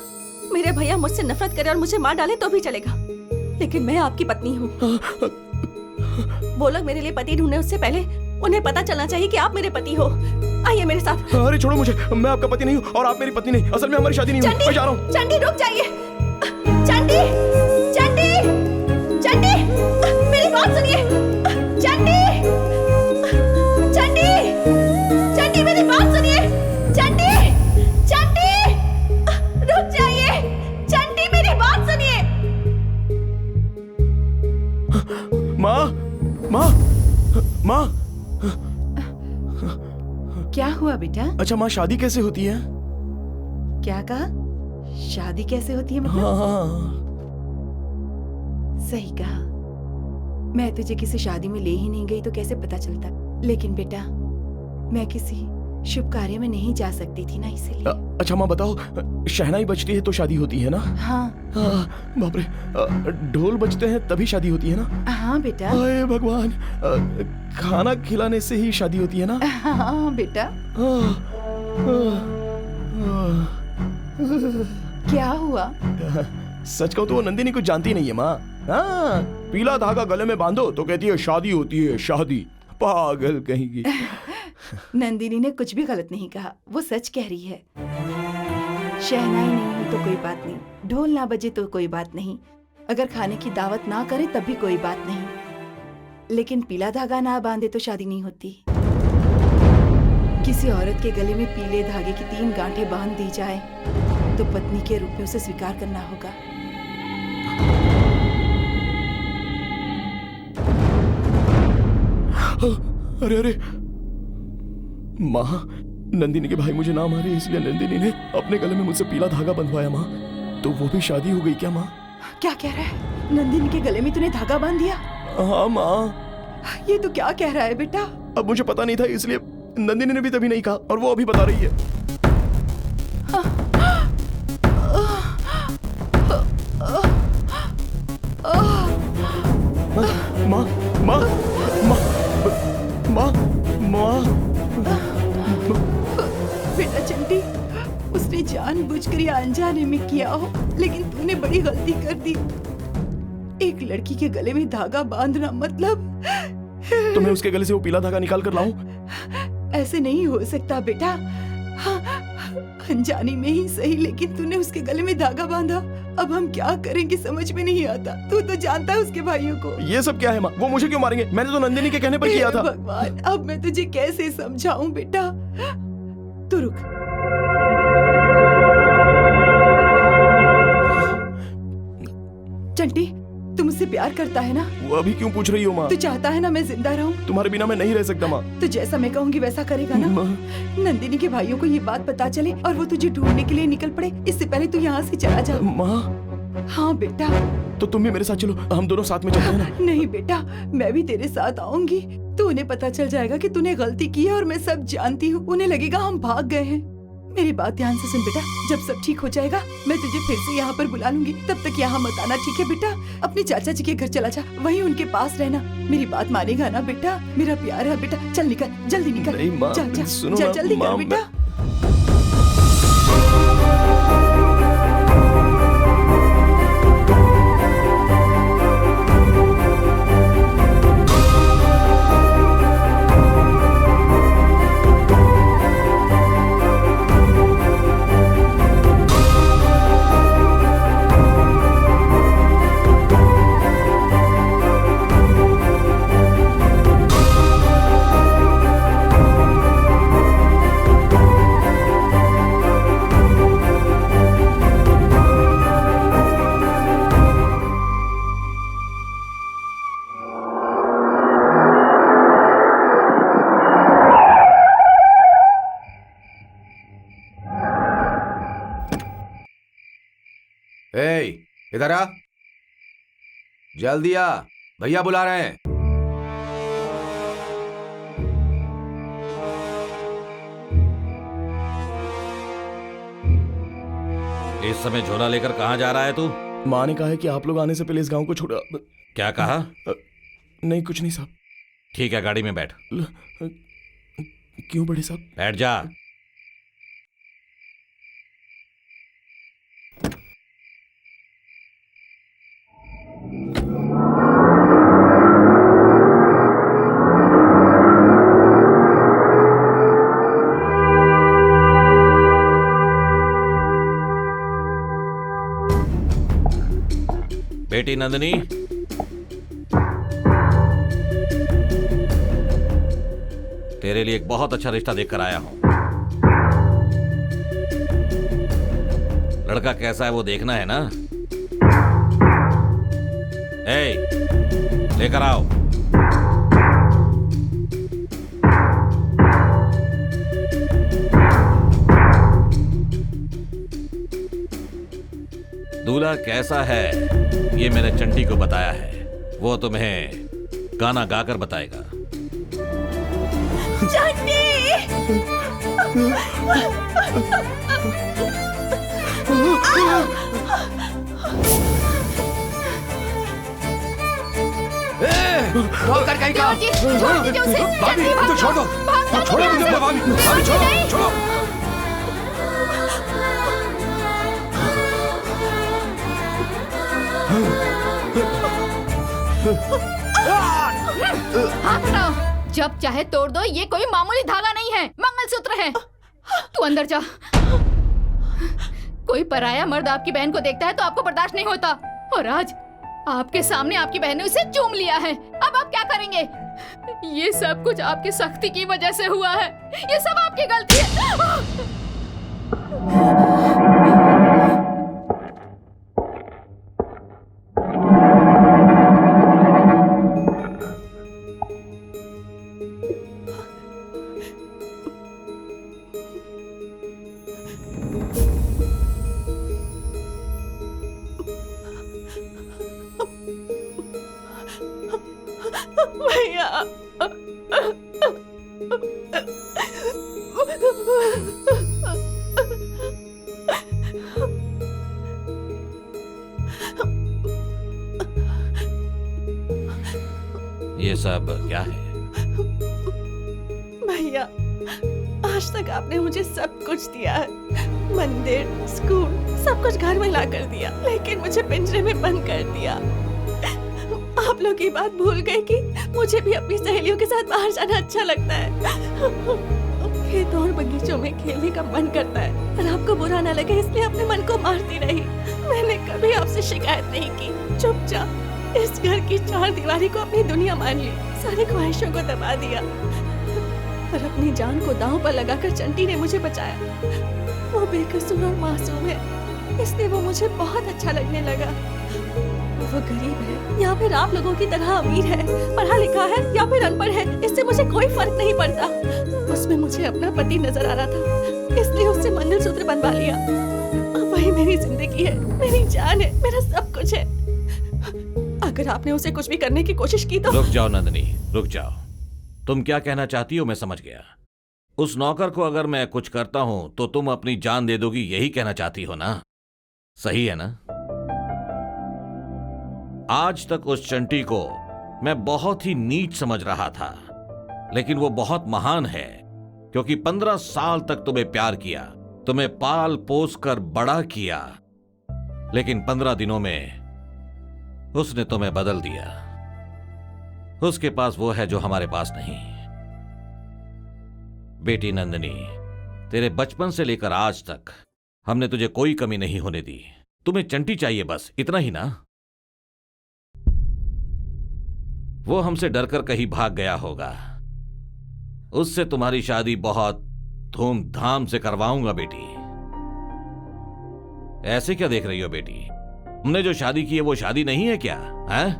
मेरे भैया मुझसे नफरत करे और मुझे मार डाले तो भी चलेगा, लेकिन मैं आपकी पत्नी हूँ। वो लोग मेरे लिए पति ढूंढने उससे पहले उन्हें पता चलना चाहिए कि आप मेरे पति हो। आइए मेरे साथ। अरे छोड़ो मुझे, मैं आपका पति नहीं हूँ और आप मेरी पत्नी नहीं। असल में हमारी शादी नहीं हुई। मैं जा रहा हूँ। चंडी रुक जाइए। चंडी, चंडी, चंडी, मेरी बात सुनिए। चंडी, चंडी, चंडी, मेरी बात सुनिए। चंडी, चंडी, रुक जाइए। चंडी, मेरी बात सुनिए। माँ, माँ, माँ। क्या हुआ बेटा? अच्छा माँ, शादी कैसे होती है? क्या कहा? शादी कैसे होती है मतलब? हाँ। सही कहा। मैं तुझे किसी शादी में ले ही नहीं गई तो कैसे पता चलता। लेकिन बेटा, मैं किसी शुभ कार्य में नहीं जा सकती थी ना, इसीलिए। अच्छा माँ बताओ, शहनाई बजती है तो शादी होती है ना? हाँ। बाप रे, ढोल बजते हैं तभी शादी होती है ना? हाँ बेटा। अरे भगवान, खाना खिलाने से ही शादी होती है ना? हाँ बेटा। क्या हुआ? सच कहूँ तो वो नंदिनी कुछ जानती नहीं है माँ। हाँ, पीला धागा गले में बांधो तो कहती है शादी होती है, शादी। पागल कहेंगी। नंदिनी ने कुछ भी गलत नहीं कहा, वो सच कह रही है। शहनाई नहीं हो तो कोई बात नहीं, ढोल ना बजे तो कोई बात नहीं, अगर खाने की दावत ना करे तब भी कोई बात नहीं, लेकिन पीला धागा ना बांधे तो शादी नहीं होती। किसी औरत के गले में पीले धागे की 3 गांठें बांध दी जाए तो पत्नी के रूप में उसे स्वीकार करना होगा। अरे अरे माँ, नंदिनी के भाई मुझे ना मारे इसलिए नंदिनी ने अपने गले में मुझसे पीला धागा बंधवाया माँ। तो वो भी शादी हो गई क्या माँ? क्या कह रहा है? नंदिनी के गले में तूने धागा बांध दिया? हाँ माँ। ये तो क्या कह रहा है बेटा? अब मुझे पता नहीं था इसलिए नंदिनी ने भी तभी नहीं कहा और वो अभी बता रही है। माँ, माँ, माँ, माँ, माँ। बेटा चंटी, उसने जानबूझकर या अनजाने में किया हो, लेकिन तूने बड़ी गलती कर दी। एक लड़की के गले में धागा बांधना मतलब। तो मैं उसके गले से वो पीला धागा निकाल कर लाऊं? ऐसे नहीं हो सकता बेटा। अनजाने में ही सही, लेकिन तूने उसके गले में धागा बांधा। अब हम क्या करेंगे समझ में नहीं आता। तू तो जानता है उसके भाइयों को। ये सब क्या है माँ? वो मुझे क्यों मारेंगे? मैंने तो नंदिनी के कहने पर किया था। भगवान, अब मैं तुझे कैसे समझाऊं बेटा? तू रुक। चंटी, तू मुझसे प्यार करता है ना? वो अभी क्यों पूछ रही हो माँ? तू चाहता है ना मैं जिंदा रहूं? तुम्हारे बिना मैं नहीं रह सकता माँ। तो जैसा मैं कहूंगी वैसा करेगा ना? नंदिनी के भाइयों को ये बात पता चले और वो तुझे ढूंढने के लिए निकल पड़े, इससे पहले तू यहाँ से चला जा। माँ। हाँ बेटा। तो तुम भी मेरे साथ चलो, हम दोनों साथ में चलते हैं ना? नहीं बेटा, मैं भी तेरे साथ आऊंगी तो उन्हें पता चल जाएगा कि तूने गलती की है और मैं सब जानती हूँ। उन्हें लगेगा हम भाग गए हैं। मेरी बात ध्यान से सुन बेटा, जब सब ठीक हो जाएगा मैं तुझे फिर से यहाँ पर बुला लूंगी। तब तक यहाँ मत आना, ठीक है बेटा? अपने चाचा जी के घर चला जा, वहीं उनके पास रहना। मेरी बात मानेगा ना बेटा? मेरा प्यार है बेटा। चल निकल, जल्दी निकल। नहीं माँ, जा, जा, सुनो जा, ना, जल्दी माँ, कर बेटा। इधर आ, जल्दी आ, भैया बुला रहे हैं। इस समय झोला लेकर कहाँ जा रहा है तू? माँ ने कहा है कि आप लोग आने से पहले इस गांव को छोड़ा। क्या कहा? नहीं कुछ नहीं साहब। ठीक है, गाड़ी में बैठ। क्यों बड़े साहब? बैठ जा। बेटी नंदिनी, तेरे लिए एक बहुत अच्छा रिश्ता देखकर आया हूं। लड़का कैसा है वो देखना है ना? ए, लेकर आओ। दूल्हा कैसा है ये मैंने चंटी को बताया है, वो तुम्हें गाना गाकर बताएगा। कर कहीं का छोड़ दीजिए उसे। भाभी तो छोड़ दो, छोड़ो मुझे, भाभी भाभी छोड़ो छोड़ो। हाथ हटाओ। जब चाहे तोड़ दो, ये कोई मामूली धागा नहीं है, मंगलसूत्र है। तू अंदर जा। कोई पराया मर्द आपकी बहन को देखता है तो आपको बर्दाश्त नहीं होता, और आज आपके सामने आपकी बहन ने उसे चूम लिया है। अब आप क्या करेंगे? ये सब कुछ आपकी सख्ती की वजह से हुआ है, ये सब आपकी गलती है। भैया, ये सब क्या है? भैया, आज तक आपने मुझे सब कुछ दिया है, मंदिर, स्कूल, सब कुछ घर में ला कर दिया, लेकिन मुझे पिंजरे में बंद कर दिया। आप लोग ये बात भूल गए कि मुझे भी अपनी सहेलियों के साथ बाहर जाना अच्छा लगता है। खेतों और बगीचों में खेलने का मन करता है, पर आपको बुरा न लगे इसलिए अपने मन को मारती रही। मैंने कभी आपसे शिकायत नहीं की, चुपचाप इस घर की चार दीवारी को अपनी दुनिया मान ली, सारी ख्वाहिशों को दबा दिया। पर अपनी जान को दांव पर लगाकर चंटी ने मुझे बचाया। वो बेकसूर और मासूम है, इसलिए वो मुझे बहुत अच्छा लगने लगा। वो गरीब है या फिर आप लोगों की तरह अमीर है, पढ़ा लिखा है या फिर अनपढ़ है, इससे मुझे कोई फर्क नहीं पड़ता। उसमें मुझे अपना पति नजर आ रहा था, इसलिए उससे मंगलसूत्र बनवा लिया। अब वही मेरी जिंदगी है, मेरी जान है, मेरा सब कुछ है। अगर आपने उसे कुछ भी करने की कोशिश की तो... रुक जाओ नंदिनी, रुक जाओ। तुम क्या कहना चाहती हो मैं समझ गया। उस नौकर को अगर मैं कुछ करता हूं तो तुम अपनी जान दे दोगी, यही कहना चाहती हो ना? सही है ना? आज तक उस चंटी को मैं बहुत ही नीच समझ रहा था, लेकिन वो बहुत महान है, क्योंकि 15 साल तक तुम्हें प्यार किया, तुम्हें पाल पोस कर बड़ा किया, लेकिन 15 दिनों में उसने तुम्हें बदल दिया। उसके पास वो है जो हमारे पास नहीं। बेटी नंदिनी, तेरे बचपन से लेकर आज तक हमने तुझे कोई कमी नहीं होने दी। तुम्हें चंटी चाहिए, बस इतना ही ना? वो हमसे डरकर कहीं भाग गया होगा। उससे तुम्हारी शादी बहुत धूमधाम से करवाऊंगा बेटी। ऐसे क्या देख रही हो बेटी? हमने जो शादी की है वो शादी नहीं है क्या? है?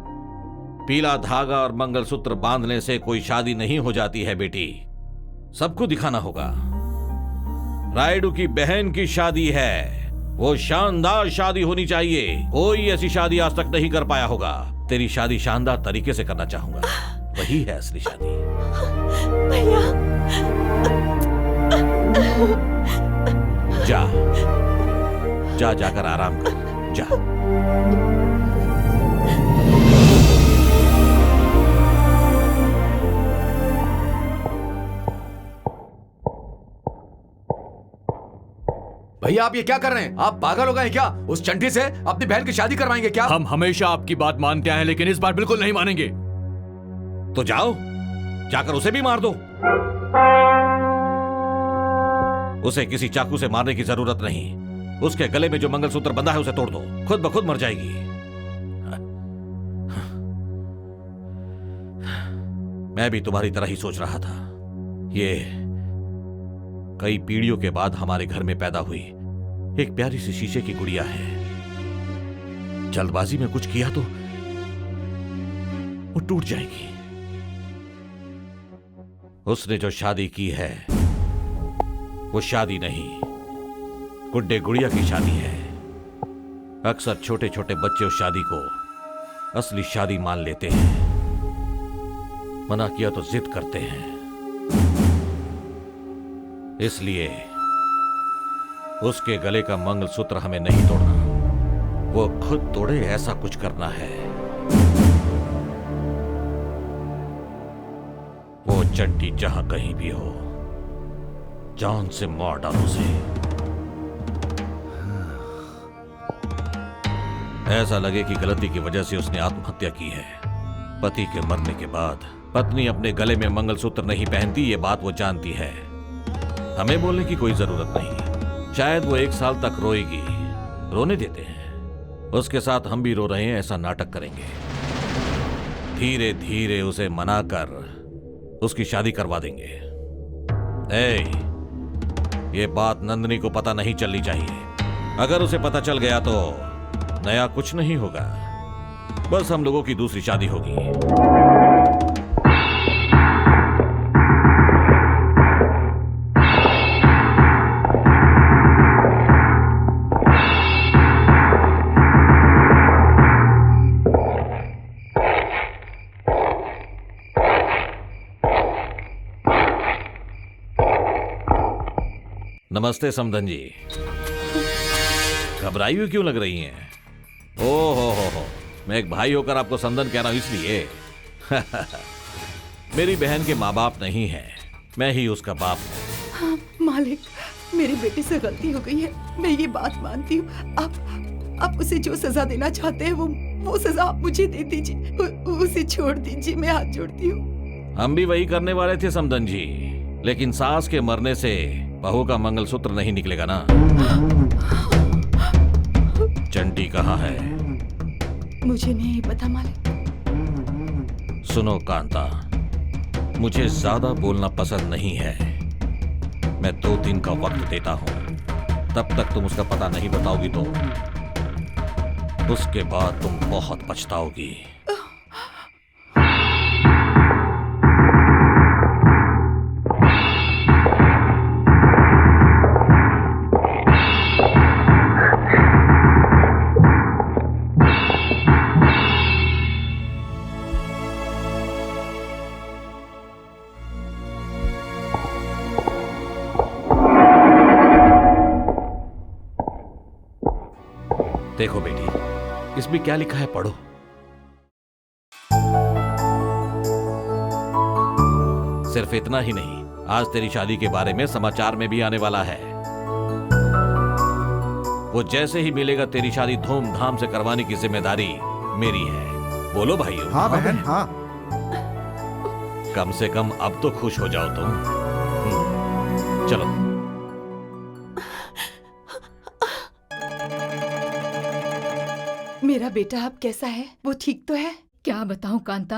पीला धागा और मंगलसूत्र बांधने से कोई शादी नहीं हो जाती है बेटी, सबको दिखाना होगा। रायडू की बहन की शादी है, वो शानदार शादी होनी चाहिए। कोई ऐसी शादी आज तक नहीं कर पाया होगा। तेरी शादी शानदार तरीके से करना चाहूंगा, वही है असली शादी। भैया, जा जा, जाकर आराम कर, जा। भैया आप ये क्या कर रहे हैं? आप पागल हो गए क्या? उस चंटी से अपनी बहन की शादी करवाएंगे क्या? हम हमेशा आपकी बात मानते हैं, लेकिन इस बार बिल्कुल नहीं मानेंगे। तो जाओ, जाकर उसे भी मार दो। उसे किसी चाकू से मारने की जरूरत नहीं। उसके गले में जो मंगलसूत्र बंधा है उसे तोड़ दो, खुद ब खुद मर जाएगी। मैं भी तुम्हारी तरह ही सोच रहा था। ये कई पीढ़ियों के बाद हमारे घर में पैदा हुई एक प्यारी सी शीशे की गुड़िया है। जल्दबाजी में कुछ किया तो वो टूट जाएगी। उसने जो शादी की है वो शादी नहीं, गुड्डे गुड़िया की शादी है। अक्सर छोटे छोटे बच्चे उस शादी को असली शादी मान लेते हैं, मना किया तो जिद करते हैं। इसलिए उसके गले का मंगलसूत्र हमें नहीं तोड़ना, वो खुद तोड़े ऐसा कुछ करना है। वो चंटी जहां कहीं भी हो, जान से मार डालो उसे। ऐसा लगे कि गलती की वजह से उसने आत्महत्या की है। पति के मरने के बाद पत्नी अपने गले में मंगलसूत्र नहीं पहनती, ये बात वो जानती है। हमें बोलने की कोई जरूरत नहीं। शायद वो 1 साल तक रोएगी, रोने देते हैं। उसके साथ हम भी रो रहे हैं ऐसा नाटक करेंगे। धीरे धीरे उसे मनाकर उसकी शादी करवा देंगे। ये बात नंदिनी को पता नहीं चलनी चाहिए। अगर उसे पता चल गया तो नया कुछ नहीं होगा, बस हम लोगों की दूसरी शादी होगी। नमस्ते समधन जी। घबराई हुई क्यों लग रही हैं? ओ हो, मैं एक भाई होकर आपको समधन कह रहा हूं इसलिए। मेरी बहन के माँ बाप नहीं हैं, मैं ही उसका बाप हूँ। हाँ, मालिक, मेरी बेटी से गलती हो गई है, मैं ये बात मानती हूँ। आप उसे जो सजा देना चाहते हैं वो सजा आप मुझे दे दीजिए, उसे छोड़ दीजिए, मैं हाथ जोड़ती हूँ। हम भी वही करने वाले थे समधन जी, लेकिन सास के मरने से बहू का मंगलसूत्र नहीं निकलेगा ना। चंटी कहाँ है? मुझे नहीं पता मालिक। सुनो कांता, मुझे ज्यादा बोलना पसंद नहीं है। मैं 2 दिन का वक्त देता हूं, तब तक तुम उसका पता नहीं बताओगी तो उसके बाद तुम बहुत पछताओगी। देखो बेटी, इसमें क्या लिखा है पढ़ो। सिर्फ इतना ही नहीं, आज तेरी शादी के बारे में समाचार में भी आने वाला है। वो जैसे ही मिलेगा तेरी शादी धूमधाम से करवाने की जिम्मेदारी मेरी है। बोलो भाइयों। हाँ बहन, हाँ। कम से कम अब तो खुश हो जाओ तुम। चलो। मेरा बेटा अब कैसा है? वो ठीक तो है? क्या बताऊं कांता,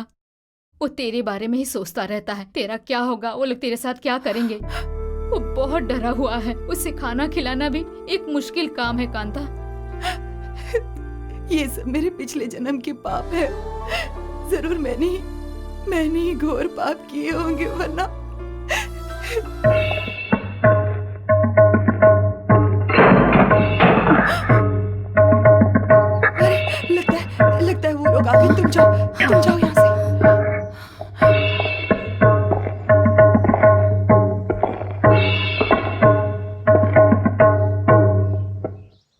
वो तेरे बारे में ही सोचता रहता है। तेरा क्या होगा, वो लोग तेरे साथ क्या करेंगे। वो बहुत डरा हुआ है। उसे खाना खिलाना भी एक मुश्किल काम है कांता। ये सब मेरे पिछले जन्म के पाप है। जरूर मैंने ही घोर पाप किए होंगे, वरना लगता है वो लोग आ गए। तुम जाओ यहाँ से।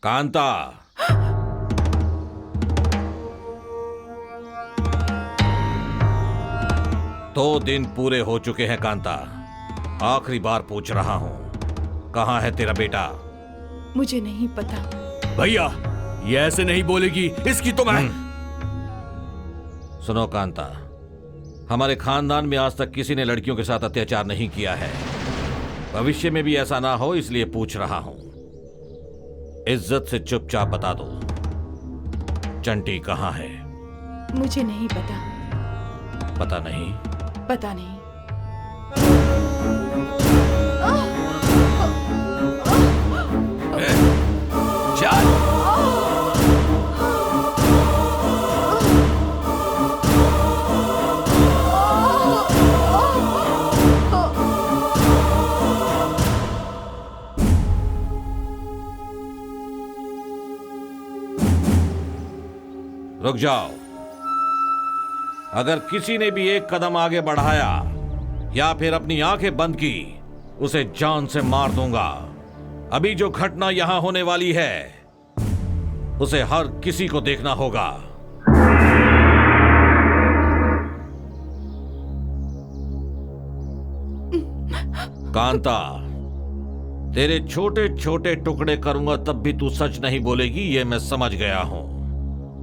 कांता, दो दिन पूरे हो चुके हैं कांता। आखिरी बार पूछ रहा हूं, कहाँ है तेरा बेटा? मुझे नहीं पता। भैया, ये ऐसे नहीं बोलेगी, इसकी तो मैं। सुनो कांता, हमारे खानदान में आज तक किसी ने लड़कियों के साथ अत्याचार नहीं किया है। भविष्य में भी ऐसा ना हो इसलिए पूछ रहा हूं। इज्जत से चुपचाप बता दो, चंटी कहाँ है? मुझे नहीं पता। पता नहीं? पता नहीं। चल। रुक जाओ। अगर किसी ने भी एक कदम आगे बढ़ाया या फिर अपनी आंखें बंद की, उसे जान से मार दूंगा। अभी जो घटना यहां होने वाली है उसे हर किसी को देखना होगा। कांता, तेरे छोटे छोटे टुकड़े करूंगा तब भी तू सच नहीं बोलेगी, ये मैं समझ गया हूं।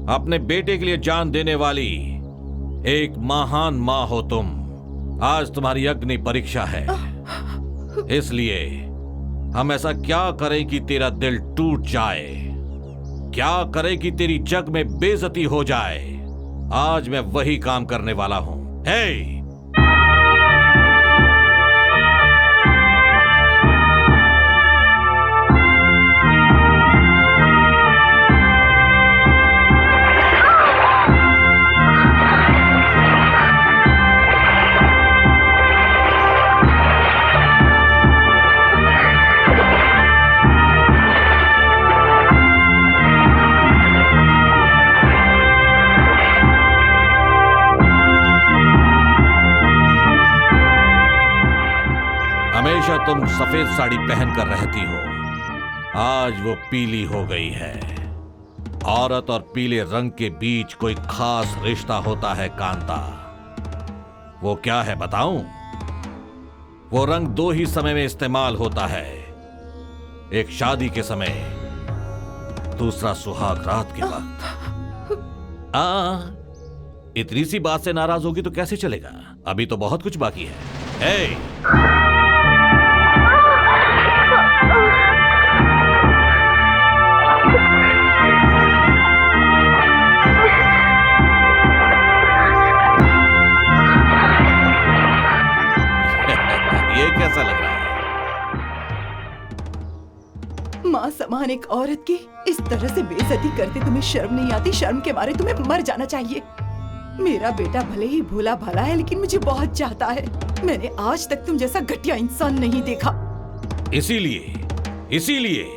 अपने बेटे के लिए जान देने वाली एक महान मां हो तुम। आज तुम्हारी अग्नि परीक्षा है, इसलिए हम ऐसा क्या करें कि तेरा दिल टूट जाए, क्या करें कि तेरी जग में बेइज्जती हो जाए। आज मैं वही काम करने वाला हूं। हे! हमेशा तुम सफेद साड़ी पहनकर रहती हो, आज वो पीली हो गई है। औरत और पीले रंग के बीच कोई खास रिश्ता होता है कांता। वो क्या है बताऊं? वो रंग दो ही समय में इस्तेमाल होता है, एक शादी के समय, दूसरा सुहाग रात के वक्त। इतनी सी बात से नाराज होगी तो कैसे चलेगा? अभी तो बहुत कुछ बाकी है। ये कैसा लग रहा है? माँ समान एक औरत की इस तरह से बेइज्जती करते तुम्हें शर्म नहीं आती? शर्म के मारे तुम्हें मर जाना चाहिए। मेरा बेटा भले ही भोला भाला है लेकिन मुझे बहुत चाहता है। मैंने आज तक तुम जैसा घटिया इंसान नहीं देखा। इसीलिए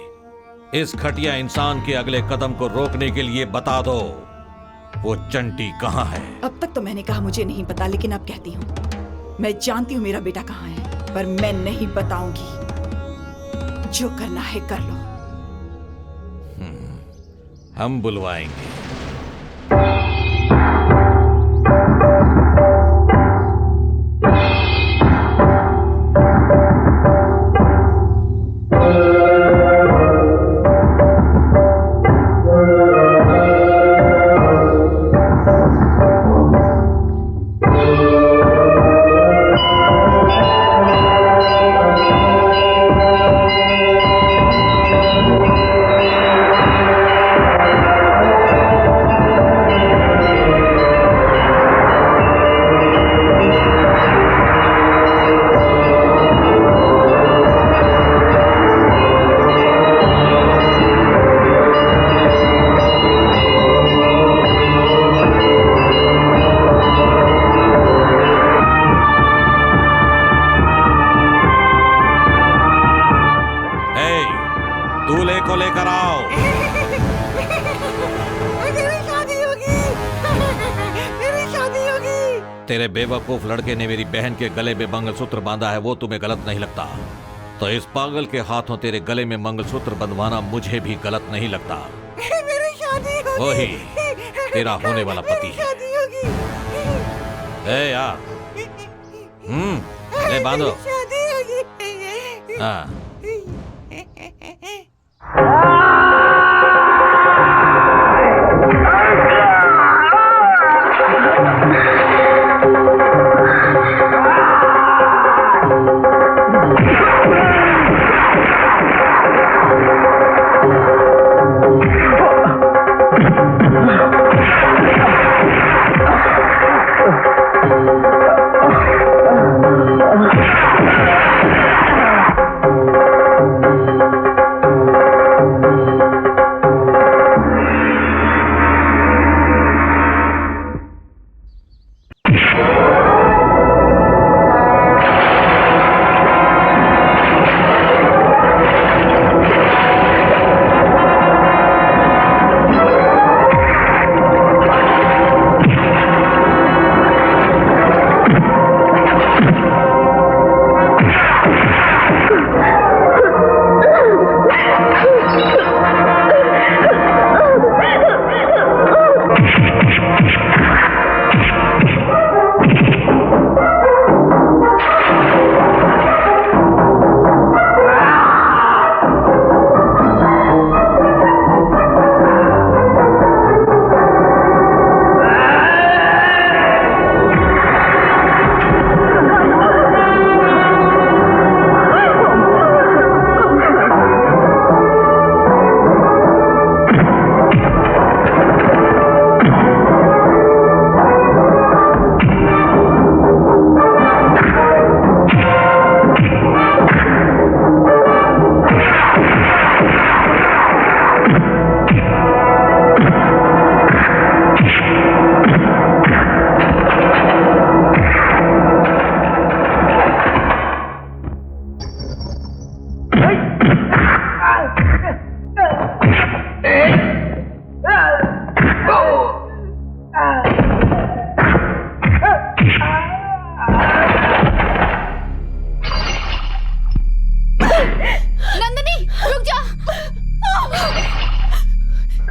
इस घटिया इंसान के अगले कदम को रोकने के लिए बता दो, वो चंटी कहाँ है? अब तक तो मैंने कहा मुझे नहीं पता, लेकिन अब कहती हूँ मैं जानती हूँ मेरा बेटा कहाँ है, पर मैं नहीं बताऊंगी। जो करना है कर लो। हम बुलवाएंगे। दूल्हे को लेकर आओ। मेरी शादी होगी, मेरी शादी होगी। तेरे बेवकूफ लड़के ने मेरी बहन के गले में मंगलसूत्र बांधा है, वो तुम्हें गलत नहीं लगता? तो इस पागल के हाथों तेरे गले में मंगलसूत्र बंधवाना मुझे भी गलत नहीं लगता। मेरी शादी होगी। वही तेरा होने वाला पति है। शादी होगी। ए यार, ले बांधो। शादी होगी। हाँ।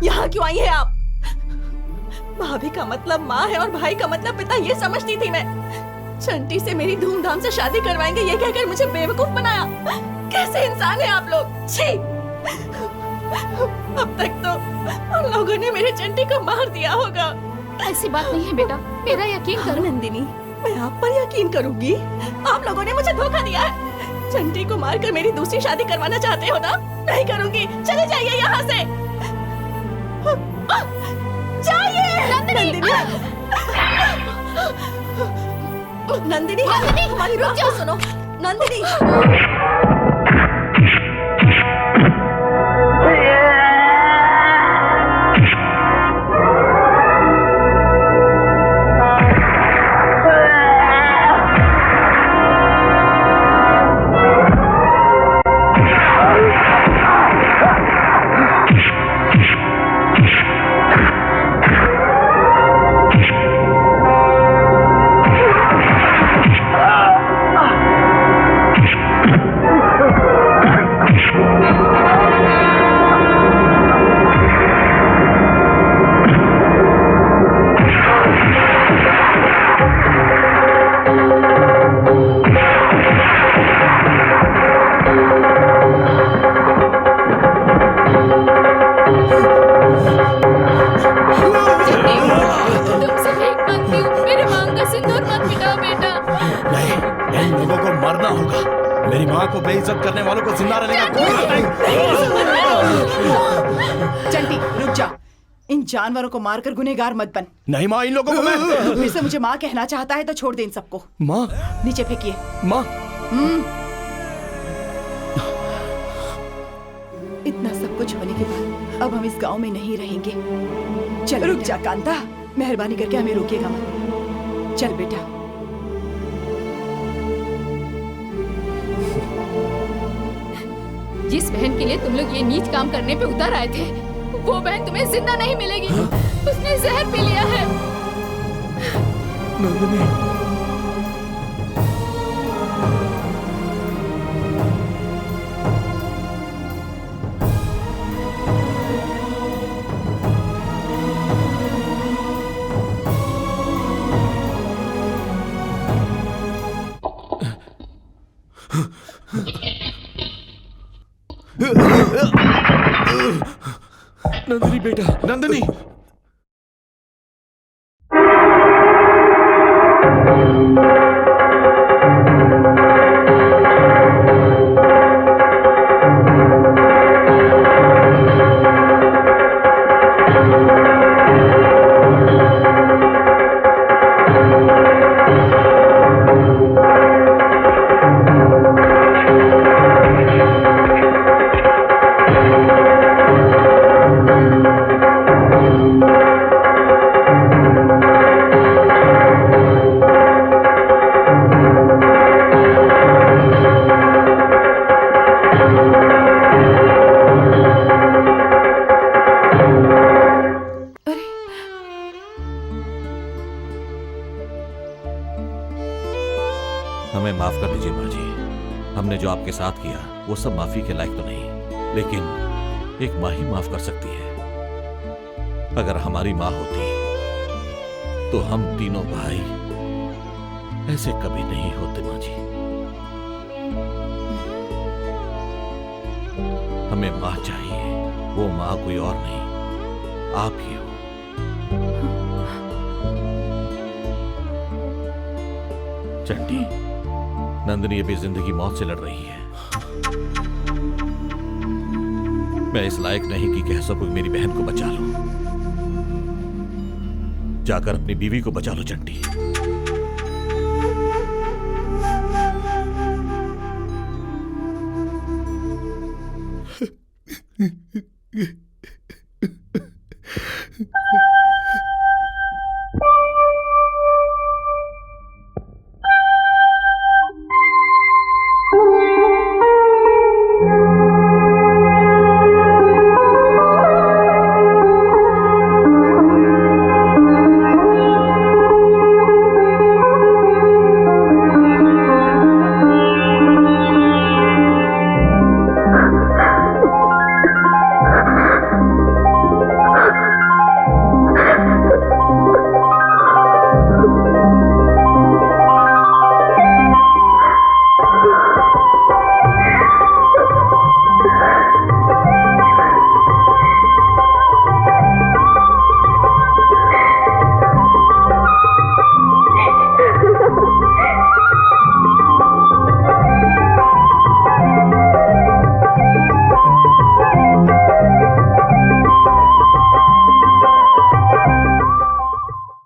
यहाँ क्यों आई है आप? भाभी का मतलब माँ है और भाई का मतलब पिता, ये समझती थी मैं। चंटी से मेरी धूमधाम से शादी करवाएंगे ये कहकर मुझे बेवकूफ बनाया। कैसे इंसान है आप लोग, छी! अब तक तो उन लोगों ने मेरे चंटी को मार दिया होगा। ऐसी बात नहीं है बेटा, मेरा यकीन करो। नंदिनी, मैं आप पर यकीन करूंगी। आप लोगों ने मुझे धोखा दिया है। चंटी को मारकर मेरी दूसरी शादी करवाना चाहते हो ना? नहीं करूंगी, चले जाइए यहाँ से। जाइए। नंदिनी, नंदिनी, हमारी बात तो सुनो। नंदिनी, मेरी माँ को बेइज्जत करने वालों को जिंदा रहने का कोई हक नहीं। चंटी, रुक जा। इन जानवरों को मारकर गुनहगार मत बन। नहीं माँ, इन लोगों को मैं फिर से मुझे माँ कहना चाहता है तो छोड़ दे इन सबको। माँ, नीचे फेंकिए। माँ, इतना सब कुछ होने के बाद अब हम इस गांव में नहीं रहेंगे। चल रुक जा कांता, मेहरबानी करके हमें रोकिएगा मत। चल बेटा। जिस बहन के लिए तुम लोग ये नीच काम करने पे उतर आए थे, वो बहन तुम्हें जिंदा नहीं मिलेगी। उसने जहर पी लिया है। नंदिनी, नंदिनी बेटा, नंदिनी। हमें माफ कर दीजिए माँ जी। हमने जो आपके साथ किया वो सब माफी के लायक तो नहीं, लेकिन एक माँ ही माफ कर सकती है। अगर हमारी माँ होती तो हम तीनों भाई ऐसे कभी नहीं होते माँ जी। हमें माँ चाहिए, वो माँ कोई और नहीं, आप ही हो। चंटी, नंदिनी अभी जिंदगी मौत से लड़ रही है। मैं इस लायक नहीं कि कह सकूं मेरी बहन को बचा लो। जाकर अपनी बीवी को बचा लो चंटी।